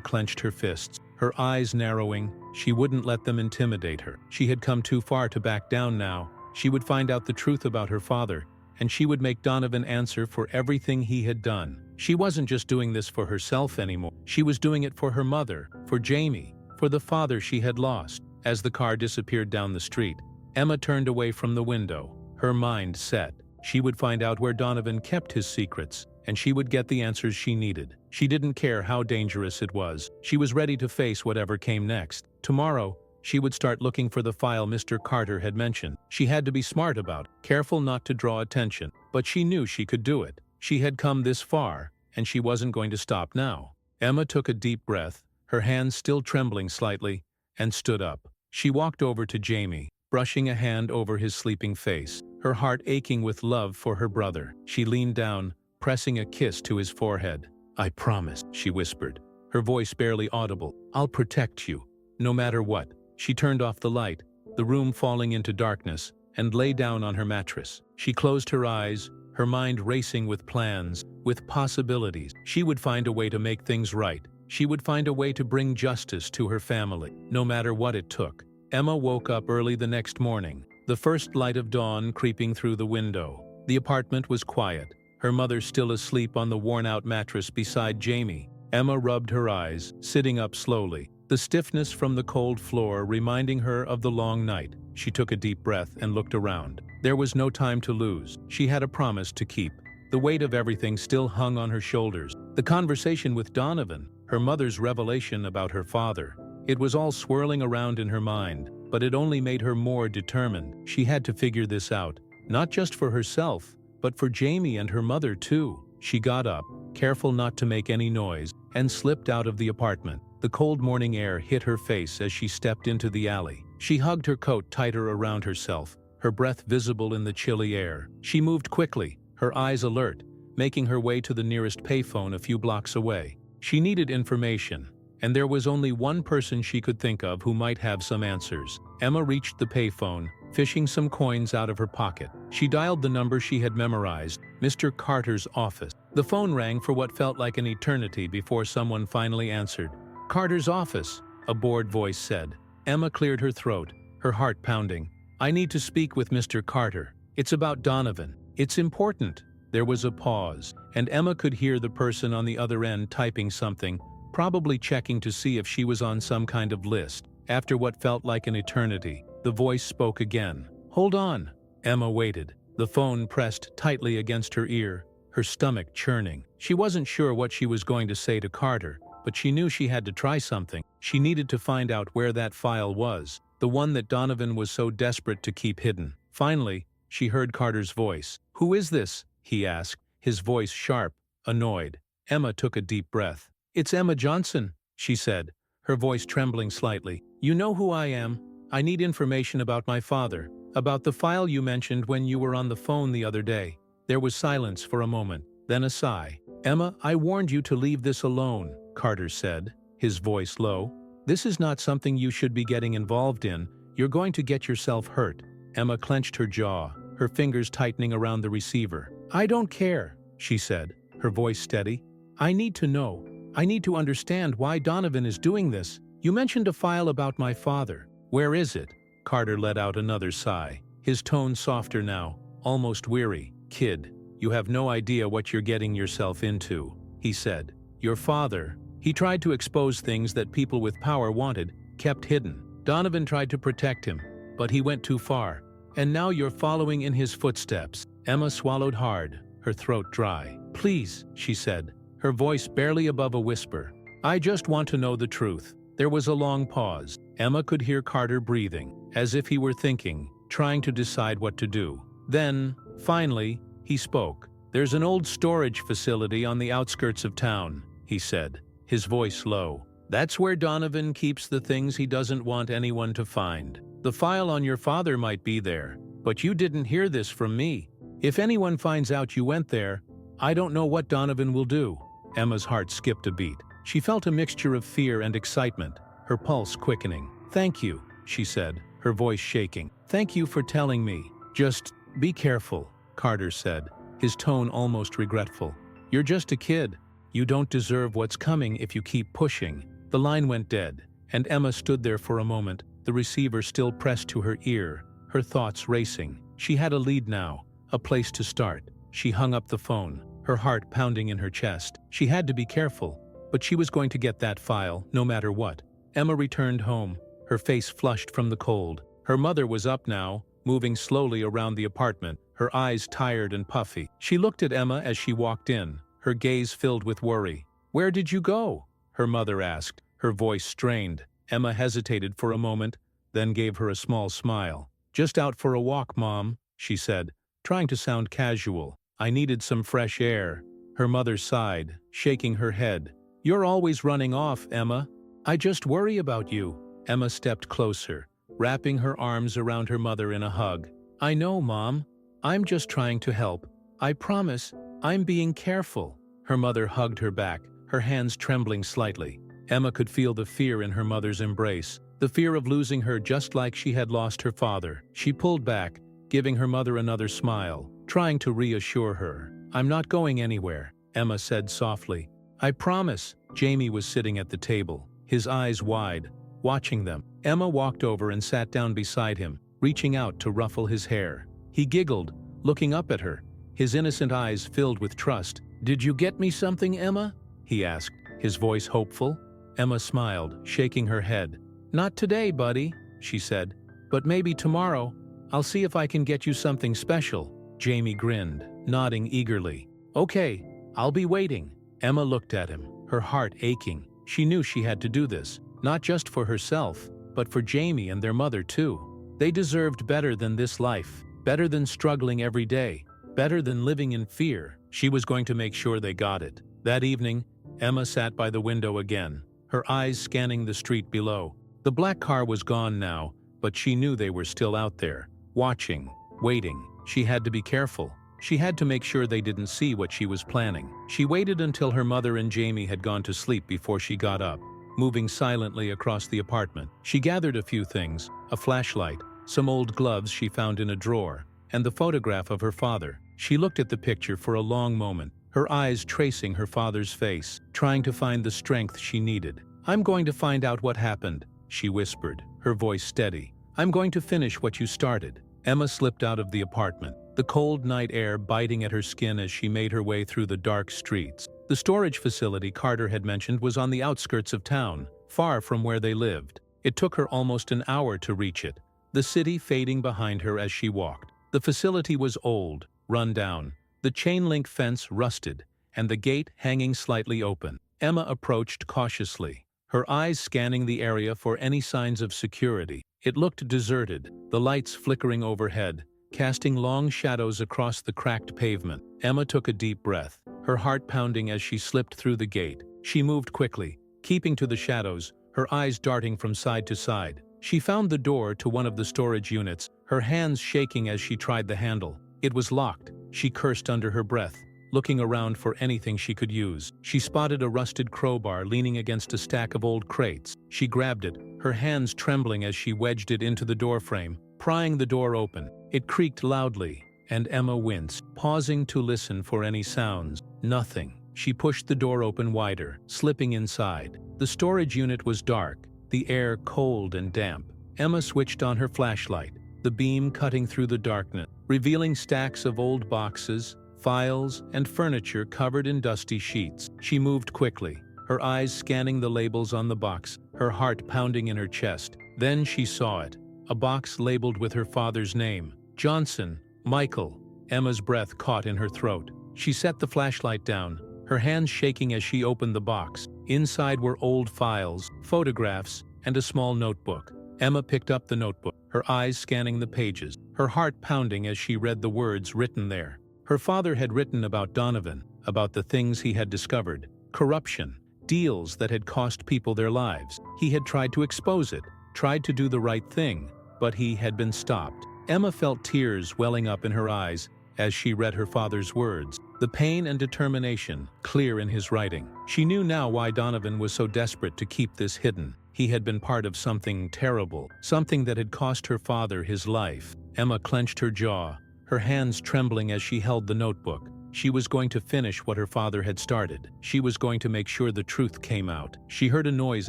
A: clenched her fists, her eyes narrowing. She wouldn't let them intimidate her. She had come too far to back down now. She would find out the truth about her father, and she would make Donovan answer for everything he had done. She wasn't just doing this for herself anymore. She was doing it for her mother, for Jamie, for the father she had lost. As the car disappeared down the street, Emma turned away from the window, her mind set. She would find out where Donovan kept his secrets, and she would get the answers she needed. She didn't care how dangerous it was. She was ready to face whatever came next. Tomorrow, she would start looking for the file Mr. Carter had mentioned. She had to be smart about it, careful not to draw attention, but she knew she could do it. She had come this far, and she wasn't going to stop now. Emma took a deep breath, her hands still trembling slightly, and stood up. She walked over to Jamie, brushing a hand over his sleeping face, her heart aching with love for her brother. She leaned down, pressing a kiss to his forehead. "I promise," she whispered, her voice barely audible. "I'll protect you, no matter what." She turned off the light, the room falling into darkness, and lay down on her mattress. She closed her eyes, her mind racing with plans, with possibilities. She would find a way to make things right. She would find a way to bring justice to her family, no matter what it took. Emma woke up early the next morning, the first light of dawn creeping through the window. The apartment was quiet, her mother still asleep on the worn-out mattress beside Jamie. Emma rubbed her eyes, sitting up slowly, the stiffness from the cold floor reminding her of the long night. She took a deep breath and looked around. There was no time to lose. She had a promise to keep. The weight of everything still hung on her shoulders. The conversation with Donovan, her mother's revelation about her father. It was all swirling around in her mind, but it only made her more determined. She had to figure this out, not just for herself, but for Jamie and her mother too. She got up, careful not to make any noise, and slipped out of the apartment. The cold morning air hit her face as she stepped into the alley. She hugged her coat tighter around herself, her breath visible in the chilly air. She moved quickly, her eyes alert, making her way to the nearest payphone a few blocks away. She needed information, and there was only one person she could think of who might have some answers. Emma reached the payphone, fishing some coins out of her pocket. She dialed the number she had memorized, Mr. Carter's office. The phone rang for what felt like an eternity before someone finally answered. "Carter's office," a bored voice said. Emma cleared her throat, her heart pounding. "I need to speak with Mr. Carter. It's about Donovan. It's important." There was a pause, and Emma could hear the person on the other end typing something, probably checking to see if she was on some kind of list. After what felt like an eternity, the voice spoke again. "Hold on." Emma waited, the phone pressed tightly against her ear, her stomach churning. She wasn't sure what she was going to say to Carter, but she knew she had to try something. She needed to find out where that file was, the one that Donovan was so desperate to keep hidden. Finally, she heard Carter's voice. "Who is this?" he asked, his voice sharp, annoyed. Emma took a deep breath. "It's Emma Johnson," she said, her voice trembling slightly. "You know who I am. I need information about my father, about the file you mentioned when you were on the phone the other day." There was silence for a moment, then a sigh. "Emma, I warned you to leave this alone," Carter said, his voice low. "This is not something you should be getting involved in. You're going to get yourself hurt." Emma clenched her jaw, her fingers tightening around the receiver. "I don't care," she said, her voice steady. "I need to know. I need to understand why Donovan is doing this. You mentioned a file about my father. Where is it?" Carter let out another sigh, his tone softer now, almost weary. "Kid, you have no idea what you're getting yourself into," he said. "Your father, he tried to expose things that people with power wanted, kept hidden. Donovan tried to protect him, but he went too far. And now you're following in his footsteps." Emma swallowed hard, her throat dry. "Please," she said, her voice barely above a whisper. "I just want to know the truth." There was a long pause. Emma could hear Carter breathing, as if he were thinking, trying to decide what to do. Then, finally, he spoke. "There's an old storage facility on the outskirts of town," he said, his voice low. "That's where Donovan keeps the things he doesn't want anyone to find. The file on your father might be there, but you didn't hear this from me. If anyone finds out you went there, I don't know what Donovan will do." Emma's heart skipped a beat. She felt a mixture of fear and excitement, her pulse quickening. "Thank you," she said, her voice shaking. "Thank you for telling me. Just be careful," Carter said, his tone almost regretful. "You're just a kid. "You don't deserve what's coming if you keep pushing." The line went dead, and Emma stood there for a moment, the receiver still pressed to her ear, her thoughts racing. She had a lead now, a place to start. She hung up the phone, her heart pounding in her chest. She had to be careful, but she was going to get that file, no matter what. Emma returned home, her face flushed from the cold. Her mother was up now, moving slowly around the apartment, her eyes tired and puffy. She looked at Emma as she walked in, her gaze filled with worry. "Where did you go?" her mother asked, her voice strained. Emma hesitated for a moment, then gave her a small smile. "Just out for a walk, Mom," she said, trying to sound casual. "I needed some fresh air." Her mother sighed, shaking her head. "You're always running off, Emma. I just worry about you." Emma stepped closer, wrapping her arms around her mother in a hug. "I know, Mom. I'm just trying to help. I promise, I'm being careful." Her mother hugged her back, her hands trembling slightly. Emma could feel the fear in her mother's embrace, the fear of losing her just like she had lost her father. She pulled back, giving her mother another smile, trying to reassure her. "I'm not going anywhere," Emma said softly. "I promise." Jamie was sitting at the table, his eyes wide, watching them. Emma walked over and sat down beside him, reaching out to ruffle his hair. He giggled, looking up at her, his innocent eyes filled with trust. "Did you get me something, Emma?" he asked, his voice hopeful. Emma smiled, shaking her head. "Not today, buddy," she said, "but maybe tomorrow. I'll see if I can get you something special." Jamie grinned, nodding eagerly. "Okay, I'll be waiting." Emma looked at him, her heart aching. She knew she had to do this, not just for herself, but for Jamie and their mother too. They deserved better than this life, better than struggling every day, better than living in fear. She was going to make sure they got it. That evening, Emma sat by the window again, her eyes scanning the street below. The black car was gone now, but she knew they were still out there, watching, waiting. She had to be careful. She had to make sure they didn't see what she was planning. She waited until her mother and Jamie had gone to sleep before she got up, moving silently across the apartment. She gathered a few things, a flashlight, some old gloves she found in a drawer, and the photograph of her father. She looked at the picture for a long moment, her eyes tracing her father's face, trying to find the strength she needed. "I'm going to find out what happened," she whispered, her voice steady. "I'm going to finish what you started." Emma slipped out of the apartment, the cold night air biting at her skin as she made her way through the dark streets. The storage facility Carter had mentioned was on the outskirts of town, far from where they lived. It took her almost an hour to reach it, the city fading behind her as she walked. The facility was old, run down, the chain-link fence rusted, and the gate hanging slightly open. Emma approached cautiously, her eyes scanning the area for any signs of security. It looked deserted, the lights flickering overhead, casting long shadows across the cracked pavement. Emma took a deep breath, her heart pounding as she slipped through the gate. She moved quickly, keeping to the shadows, her eyes darting from side to side. She found the door to one of the storage units, her hands shaking as she tried the handle. It was locked. She cursed under her breath, looking around for anything she could use. She spotted a rusted crowbar leaning against a stack of old crates. She grabbed it, her hands trembling as she wedged it into the doorframe, prying the door open. It creaked loudly, and Emma winced, pausing to listen for any sounds. Nothing. She pushed the door open wider, slipping inside. The storage unit was dark, the air cold and damp. Emma switched on her flashlight, the beam cutting through the darkness, revealing stacks of old boxes, files, and furniture covered in dusty sheets. She moved quickly, her eyes scanning the labels on the box, her heart pounding in her chest. Then she saw it, a box labeled with her father's name, Johnson, Michael. Emma's breath caught in her throat. She set the flashlight down, her hands shaking as she opened the box. Inside were old files, photographs, and a small notebook. Emma picked up the notebook, her eyes scanning the pages, her heart pounding as she read the words written there. Her father had written about Donovan, about the things he had discovered, corruption, deals that had cost people their lives. He had tried to expose it, tried to do the right thing, but he had been stopped. Emma felt tears welling up in her eyes as she read her father's words, the pain and determination clear in his writing. She knew now why Donovan was so desperate to keep this hidden. He had been part of something terrible, something that had cost her father his life. Emma clenched her jaw, her hands trembling as she held the notebook. She was going to finish what her father had started. She was going to make sure the truth came out. She heard a noise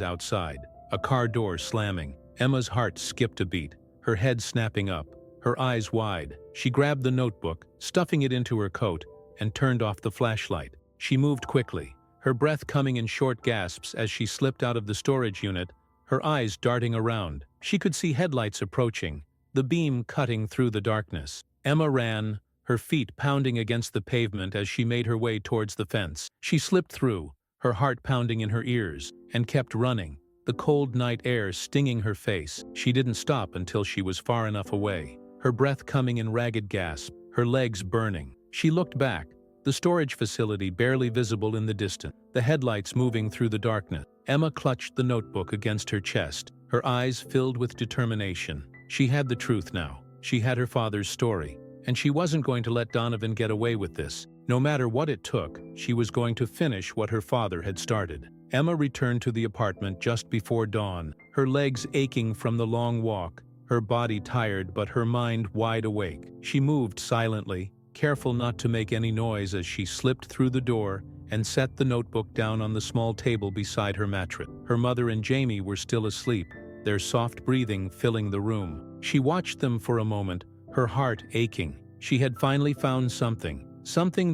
A: outside, a car door slamming. Emma's heart skipped a beat, her head snapping up, her eyes wide. She grabbed the notebook, stuffing it into her coat, and turned off the flashlight. She moved quickly, her breath coming in short gasps as she slipped out of the storage unit, her eyes darting around. She could see headlights approaching, the beam cutting through the darkness. Emma ran, her feet pounding against the pavement as she made her way towards the fence. She slipped through, her heart pounding in her ears, and kept running, the cold night air stinging her face. She didn't stop until she was far enough away, her breath coming in ragged gasps, her legs burning. She looked back, the storage facility barely visible in the distance, the headlights moving through the darkness. Emma clutched the notebook against her chest, her eyes filled with determination. She had the truth now. She had her father's story, and she wasn't going to let Donovan get away with this. No matter what it took, she was going to finish what her father had started. Emma returned to the apartment just before dawn, her legs aching from the long walk, her body tired but her mind wide awake. She moved silently, careful not to make any noise as she slipped through the door and set the notebook down on the small table beside her mattress. Her mother and Jamie were still asleep, their soft breathing filling the room. She watched them for a moment, her heart aching. She had finally found something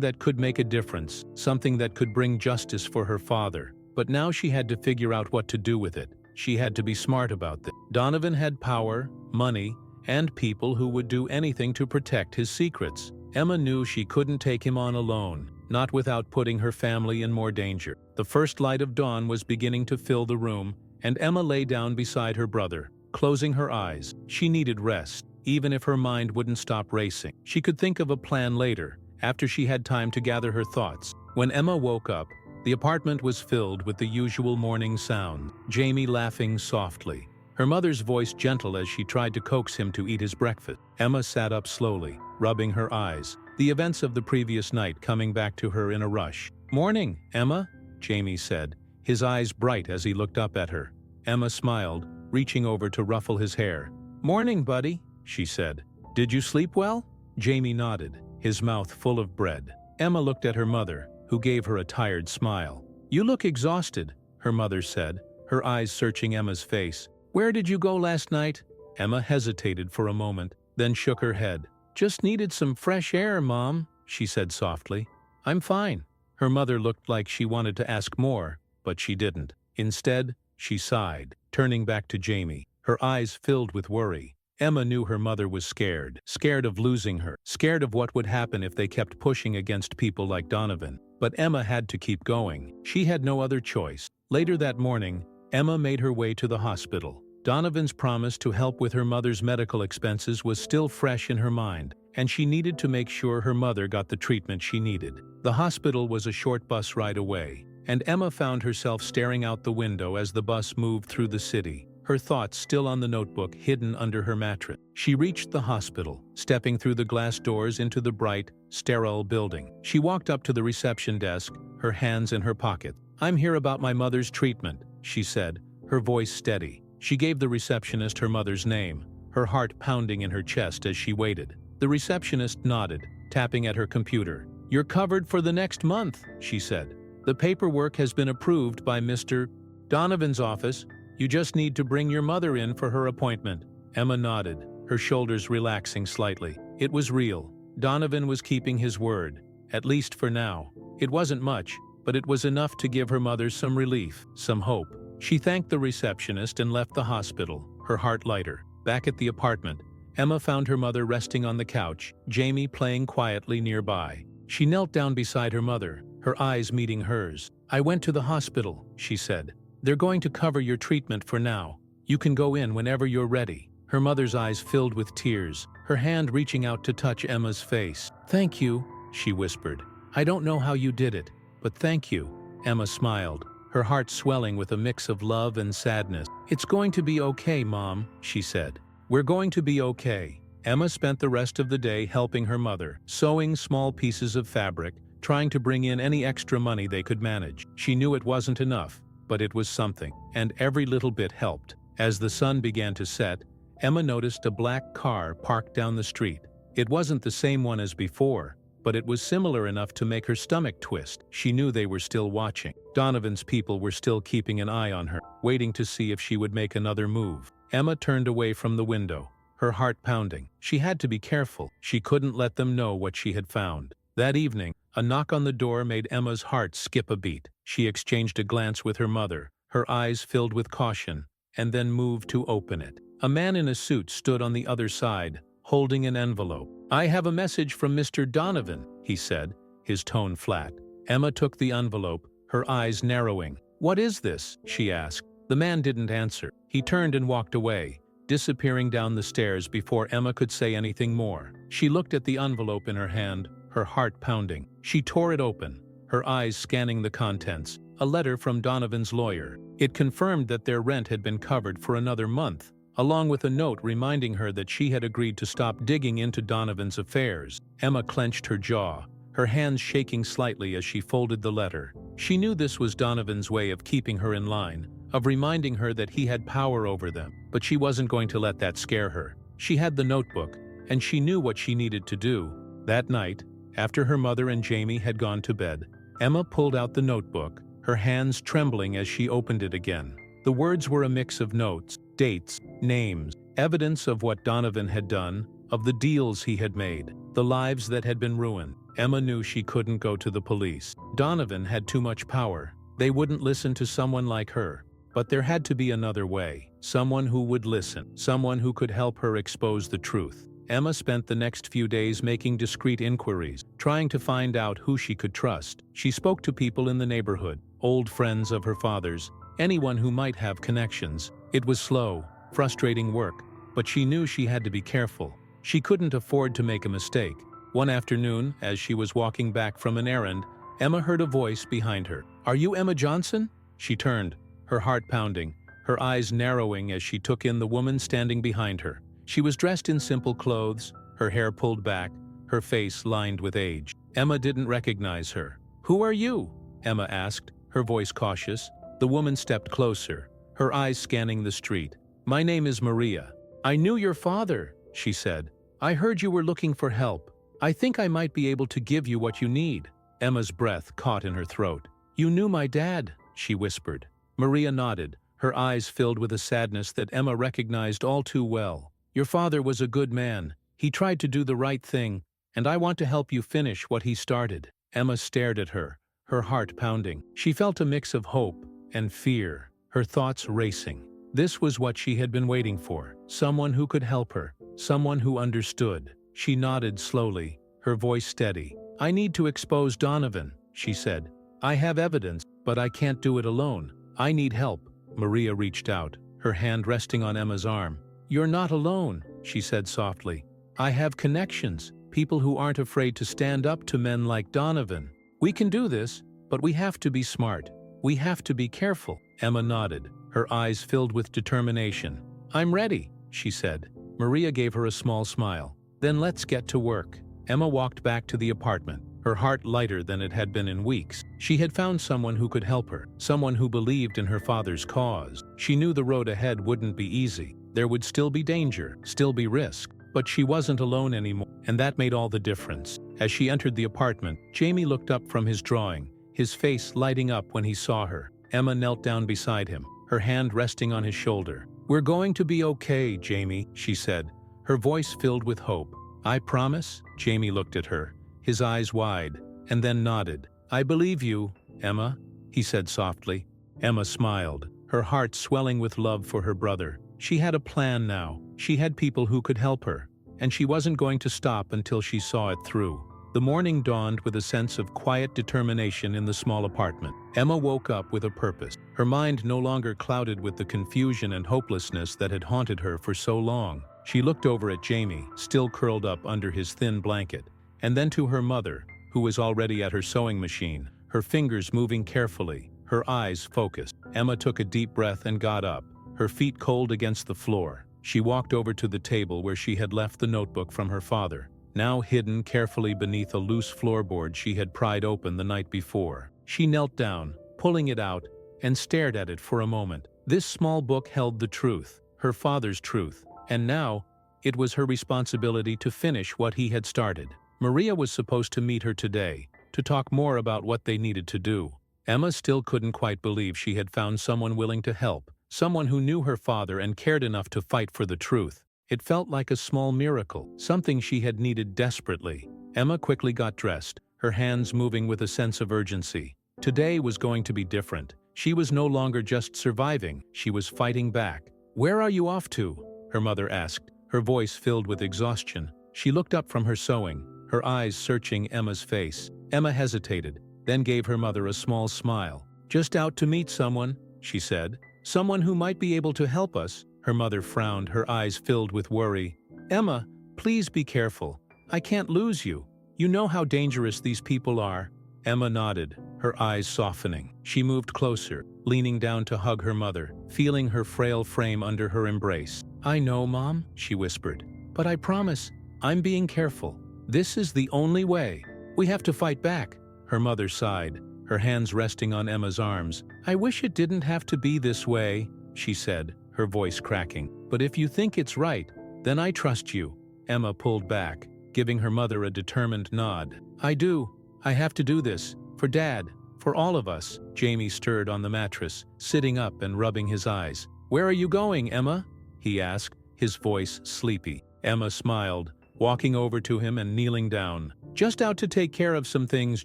A: that could make a difference, something that could bring justice for her father. But now she had to figure out what to do with it. She had to be smart about this. Donovan had power, money, and people who would do anything to protect his secrets. Emma knew she couldn't take him on alone, not without putting her family in more danger. The first light of dawn was beginning to fill the room, and Emma lay down beside her brother, closing her eyes. She needed rest, even if her mind wouldn't stop racing. She could think of a plan later, after she had time to gather her thoughts. When Emma woke up, the apartment was filled with the usual morning sound. Jamie laughing softly, her mother's voice gentle as she tried to coax him to eat his breakfast. Emma sat up slowly, rubbing her eyes, the events of the previous night coming back to her in a rush. "Morning, Emma," Jamie said, his eyes bright as he looked up at her. Emma smiled, reaching over to ruffle his hair. "Morning, buddy," she said. "Did you sleep well?" Jamie nodded, his mouth full of bread. Emma looked at her mother, who gave her a tired smile. "You look exhausted," her mother said, her eyes searching Emma's face. "Where did you go last night?" Emma hesitated for a moment, then shook her head. "Just needed some fresh air, Mom," she said softly. "I'm fine." Her mother looked like she wanted to ask more, but she didn't. Instead, she sighed, turning back to Jamie, her eyes filled with worry. Emma knew her mother was scared of losing her, scared of what would happen if they kept pushing against people like Donovan. But Emma had to keep going. She had no other choice. Later that morning, Emma made her way to the hospital. Donovan's promise to help with her mother's medical expenses was still fresh in her mind, and she needed to make sure her mother got the treatment she needed. The hospital was a short bus ride away, and Emma found herself staring out the window as the bus moved through the city, her thoughts still on the notebook hidden under her mattress. She reached the hospital, stepping through the glass doors into the bright, sterile building. She walked up to the reception desk, her hands in her pockets. "I'm here about my mother's treatment," she said, her voice steady. She gave the receptionist her mother's name, her heart pounding in her chest as she waited. The receptionist nodded, tapping at her computer. "You're covered for the next month," she said. "The paperwork has been approved by Mr. Donovan's office. You just need to bring your mother in for her appointment." Emma nodded, her shoulders relaxing slightly. It was real. Donovan was keeping his word, at least for now. It wasn't much, but it was enough to give her mother some relief, some hope. She thanked the receptionist and left the hospital, her heart lighter. Back at the apartment, Emma found her mother resting on the couch, Jamie playing quietly nearby. She knelt down beside her mother, her eyes meeting hers. "I went to the hospital," she said. "They're going to cover your treatment for now. You can go in whenever you're ready." Her mother's eyes filled with tears, her hand reaching out to touch Emma's face. "Thank you," she whispered. "I don't know how you did it, but thank you." Emma smiled, her heart swelling with a mix of love and sadness. "It's going to be okay, Mom," she said. "We're going to be okay." Emma spent the rest of the day helping her mother, sewing small pieces of fabric, trying to bring in any extra money they could manage. She knew it wasn't enough, but it was something, and every little bit helped. As the sun began to set, Emma noticed a black car parked down the street. It wasn't the same one as before, but it was similar enough to make her stomach twist. She knew they were still watching. Donovan's people were still keeping an eye on her, waiting to see if she would make another move. Emma turned away from the window, her heart pounding. She had to be careful. She couldn't let them know what she had found. That evening, a knock on the door made Emma's heart skip a beat. She exchanged a glance with her mother, her eyes filled with caution, and then moved to open it. A man in a suit stood on the other side, holding an envelope. "I have a message from Mr. Donovan," he said, his tone flat. Emma took the envelope, her eyes narrowing. "What is this?" she asked. The man didn't answer. He turned and walked away, disappearing down the stairs before Emma could say anything more. She looked at the envelope in her hand, her heart pounding. She tore it open, her eyes scanning the contents. A letter from Donovan's lawyer. It confirmed that their rent had been covered for another month, along with a note reminding her that she had agreed to stop digging into Donovan's affairs. Emma clenched her jaw, her hands shaking slightly as she folded the letter. She knew this was Donovan's way of keeping her in line, of reminding her that he had power over them, but she wasn't going to let that scare her. She had the notebook, and she knew what she needed to do. That night, after her mother and Jamie had gone to bed, Emma pulled out the notebook, her hands trembling as she opened it again. The words were a mix of notes, dates, names, evidence of what Donovan had done, of the deals he had made, the lives that had been ruined. Emma knew she couldn't go to the police. Donovan had too much power. They wouldn't listen to someone like her. But there had to be another way. Someone who would listen. Someone who could help her expose the truth. Emma spent the next few days making discreet inquiries, trying to find out who she could trust. She spoke to people in the neighborhood, old friends of her father's, anyone who might have connections. It was slow, frustrating work, but she knew she had to be careful. She couldn't afford to make a mistake. One afternoon, as she was walking back from an errand, Emma heard a voice behind her. "Are you Emma Johnson?" She turned, her heart pounding, her eyes narrowing as she took in the woman standing behind her. She was dressed in simple clothes, her hair pulled back, her face lined with age. Emma didn't recognize her. "Who are you?" Emma asked, her voice cautious. The woman stepped closer, her eyes scanning the street. "My name is Maria." "I knew your father," she said. "I heard you were looking for help. I think I might be able to give you what you need." Emma's breath caught in her throat. "You knew my dad," she whispered. Maria nodded, her eyes filled with a sadness that Emma recognized all too well. "Your father was a good man. He tried to do the right thing, and I want to help you finish what he started." Emma stared at her, her heart pounding. She felt a mix of hope and fear, her thoughts racing. This was what she had been waiting for, someone who could help her, someone who understood. She nodded slowly, her voice steady. "I need to expose Donovan," she said. "I have evidence, but I can't do it alone. I need help." Maria reached out, her hand resting on Emma's arm. "You're not alone," she said softly. "I have connections, people who aren't afraid to stand up to men like Donovan. We can do this, but we have to be smart. We have to be careful." Emma nodded, her eyes filled with determination. "I'm ready," she said. Maria gave her a small smile. "Then let's get to work." Emma walked back to the apartment, her heart lighter than it had been in weeks. She had found someone who could help her, someone who believed in her father's cause. She knew the road ahead wouldn't be easy. There would still be danger, still be risk, but she wasn't alone anymore, and that made all the difference. As she entered the apartment, Jamie looked up from his drawing, his face lighting up when he saw her. Emma knelt down beside him, her hand resting on his shoulder. "We're going to be okay, Jamie," she said, her voice filled with hope. "I promise?" Jamie looked at her, his eyes wide, and then nodded. "I believe you, Emma," he said softly. Emma smiled, her heart swelling with love for her brother. She had a plan now. She had people who could help her, and she wasn't going to stop until she saw it through. The morning dawned with a sense of quiet determination in the small apartment. Emma woke up with a purpose, her mind no longer clouded with the confusion and hopelessness that had haunted her for so long. She looked over at Jamie, still curled up under his thin blanket, and then to her mother, who was already at her sewing machine, her fingers moving carefully, her eyes focused. Emma took a deep breath and got up, her feet cold against the floor. She walked over to the table where she had left the notebook from her father, now hidden carefully beneath a loose floorboard she had pried open the night before. She knelt down, pulling it out, and stared at it for a moment. This small book held the truth, her father's truth, and now it was her responsibility to finish what he had started. Maria was supposed to meet her today, to talk more about what they needed to do. Emma still couldn't quite believe she had found someone willing to help, someone who knew her father and cared enough to fight for the truth. It felt like a small miracle, something she had needed desperately. Emma quickly got dressed, her hands moving with a sense of urgency. Today was going to be different. She was no longer just surviving, she was fighting back. "Where are you off to?" her mother asked, her voice filled with exhaustion. She looked up from her sewing, her eyes searching Emma's face. Emma hesitated, then gave her mother a small smile. "Just out to meet someone," she said. "Someone who might be able to help us." Her mother frowned, her eyes filled with worry. "Emma, please be careful. I can't lose you. You know how dangerous these people are." Emma nodded, her eyes softening. She moved closer, leaning down to hug her mother, feeling her frail frame under her embrace. "I know, Mom," she whispered, "but I promise, I'm being careful. This is the only way. We have to fight back." Her mother sighed, her hands resting on Emma's arms. "I wish it didn't have to be this way," she said, her voice cracking. "But if you think it's right, then I trust you." Emma pulled back, giving her mother a determined nod. "I do. I have to do this. For Dad. For all of us." Jamie stirred on the mattress, sitting up and rubbing his eyes. "Where are you going, Emma?" he asked, his voice sleepy. Emma smiled, walking over to him and kneeling down. "Just out to take care of some things,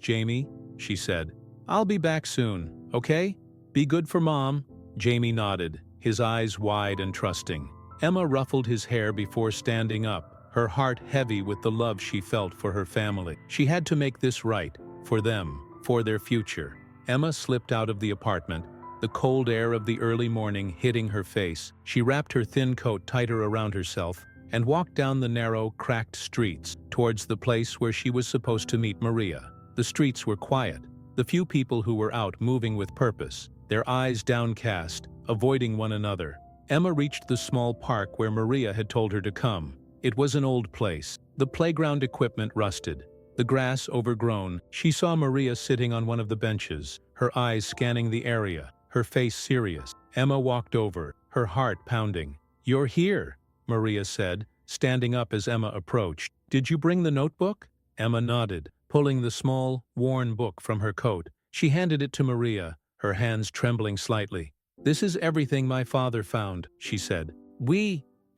A: Jamie," she said. "I'll be back soon, okay? Be good for Mom." Jamie nodded, his eyes wide and trusting. Emma ruffled his hair before standing up, her heart heavy with the love she felt for her family. She had to make this right, for them, for their future. Emma slipped out of the apartment, the cold air of the early morning hitting her face. She wrapped her thin coat tighter around herself and walked down the narrow, cracked streets towards the place where she was supposed to meet Maria. The streets were quiet, the few people who were out moving with purpose, their eyes downcast, avoiding one another. Emma reached the small park where Maria had told her to come. It was an old place. The playground equipment rusted, the grass overgrown. She saw Maria sitting on one of the benches, her eyes scanning the area, her face serious. Emma walked over, her heart pounding. "You're here," Maria said, standing up as Emma approached. "Did you bring the notebook?" Emma nodded, pulling the small, worn book from her coat. She handed it to Maria, her hands trembling slightly. "This is everything my father found," she said.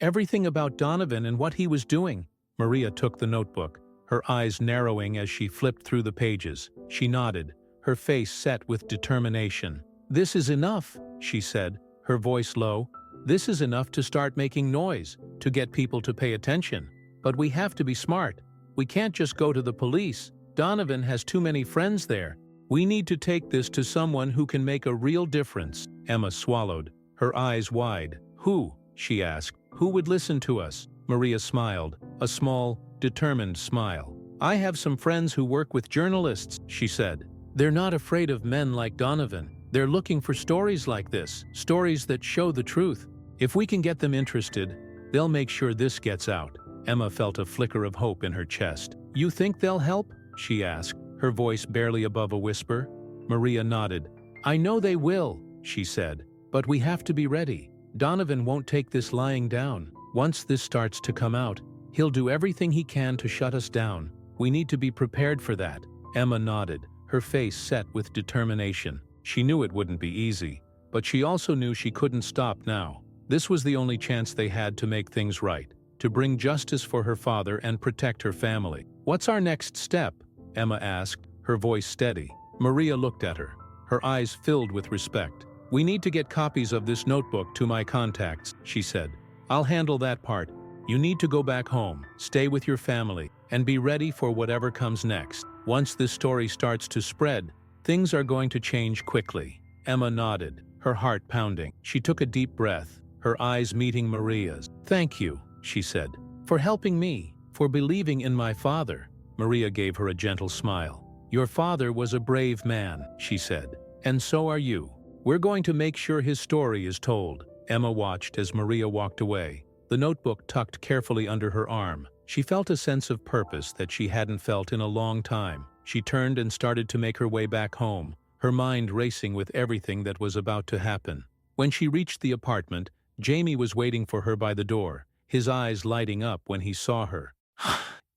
A: Everything about Donovan and what he was doing." Maria took the notebook, her eyes narrowing as she flipped through the pages. She nodded, her face set with determination. "This is enough," she said, her voice low. "This is enough to start making noise, to get people to pay attention. But we have to be smart. We can't just go to the police. Donovan has too many friends there. We need to take this to someone who can make a real difference." Emma swallowed, her eyes wide. "Who?" she asked. "Who would listen to us?" Maria smiled, a small, determined smile. "I have some friends who work with journalists," she said. "They're not afraid of men like Donovan. They're looking for stories like this, stories that show the truth. If we can get them interested, they'll make sure this gets out." Emma felt a flicker of hope in her chest. "You think they'll help?" she asked, her voice barely above a whisper. Maria nodded. "I know they will," she said, "but we have to be ready. Donovan won't take this lying down. Once this starts to come out, he'll do everything he can to shut us down. We need to be prepared for that." Emma nodded, her face set with determination. She knew it wouldn't be easy, but she also knew she couldn't stop now. This was the only chance they had to make things right, to bring justice for her father and protect her family. "What's our next step?" Emma asked, her voice steady. Maria looked at her, her eyes filled with respect. "We need to get copies of this notebook to my contacts," she said. "I'll handle that part. You need to go back home, stay with your family, and be ready for whatever comes next. Once this story starts to spread, things are going to change quickly." Emma nodded, her heart pounding. She took a deep breath, her eyes meeting Maria's. "Thank you," she said, "for helping me, for believing in my father." Maria gave her a gentle smile. "Your father was a brave man," she said, "and so are you. We're going to make sure his story is told." Emma watched as Maria walked away, the notebook tucked carefully under her arm. She felt a sense of purpose that she hadn't felt in a long time. She turned and started to make her way back home, her mind racing with everything that was about to happen. When she reached the apartment, Jamie was waiting for her by the door, his eyes lighting up when he saw her.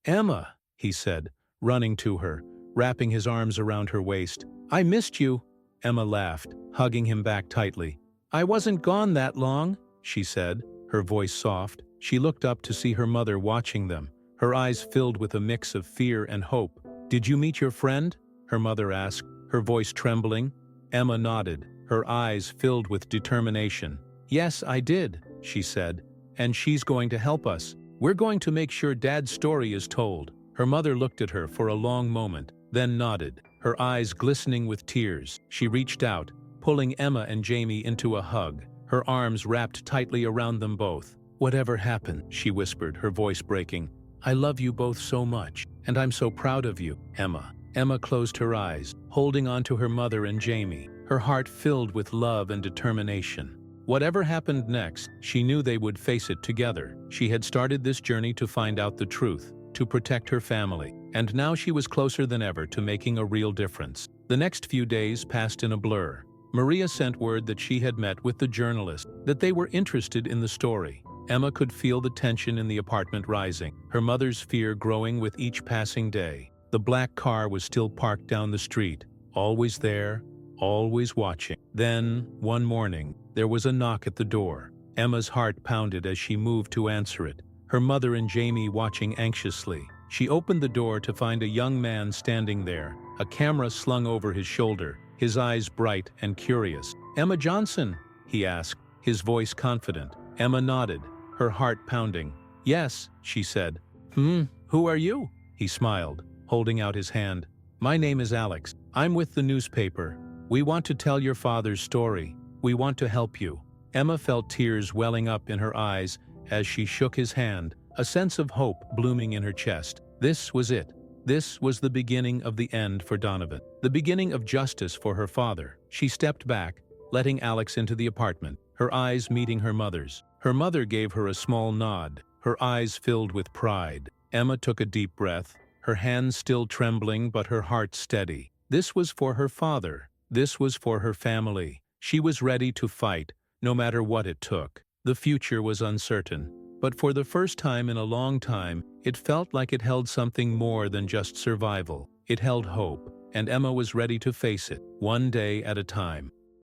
A: "Emma!" he said, running to her, wrapping his arms around her waist. "I missed you." Emma laughed, hugging him back tightly. "I wasn't gone that long," she said, her voice soft. She looked up to see her mother watching them, her eyes filled with a mix of fear and hope. "Did you meet your friend?" her mother asked, her voice trembling. Emma nodded, her eyes filled with determination. "Yes, I did," she said, "and she's going to help us. We're going to make sure Dad's story is told." Her mother looked at her for a long moment, then nodded, her eyes glistening with tears. She reached out, pulling Emma and Jamie into a hug, her arms wrapped tightly around them both. "Whatever happened," she whispered, her voice breaking, "I love you both so much, and I'm so proud of you, Emma." Emma closed her eyes, holding on to her mother and Jamie, her heart filled with love and determination. Whatever happened next, she knew they would face it together. She had started this journey to find out the truth, to protect her family, and now she was closer than ever to making a real difference. The next few days passed in a blur. Maria sent word that she had met with the journalist, that they were interested in the story. Emma could feel the tension in the apartment rising, her mother's fear growing with each passing day. The black car was still parked down the street, always there, always watching. Then, one morning, there was a knock at the door. Emma's heart pounded as she moved to answer it, her mother and Jamie watching anxiously. She opened the door to find a young man standing there, a camera slung over his shoulder, his eyes bright and curious. "Emma Johnson?" he asked, his voice confident. Emma nodded, her heart pounding. "Yes," she said. Who are you?" he smiled, holding out his hand. "My name is Alex. I'm with the newspaper. We want to tell your father's story. We want to help you." Emma felt tears welling up in her eyes as she shook his hand, a sense of hope blooming in her chest. This was it. This was the beginning of the end for Donovan, the beginning of justice for her father. She stepped back, letting Alex into the apartment, her eyes meeting her mother's. Her mother gave her a small nod, her eyes filled with pride. Emma took a deep breath, her hands still trembling but her heart steady. This was for her father. This was for her family. She was ready to fight, no matter what it took. The future was uncertain, but for the first time in a long time, it felt like it held something more than just survival. It held hope, and Emma was ready to face it, one day at a time.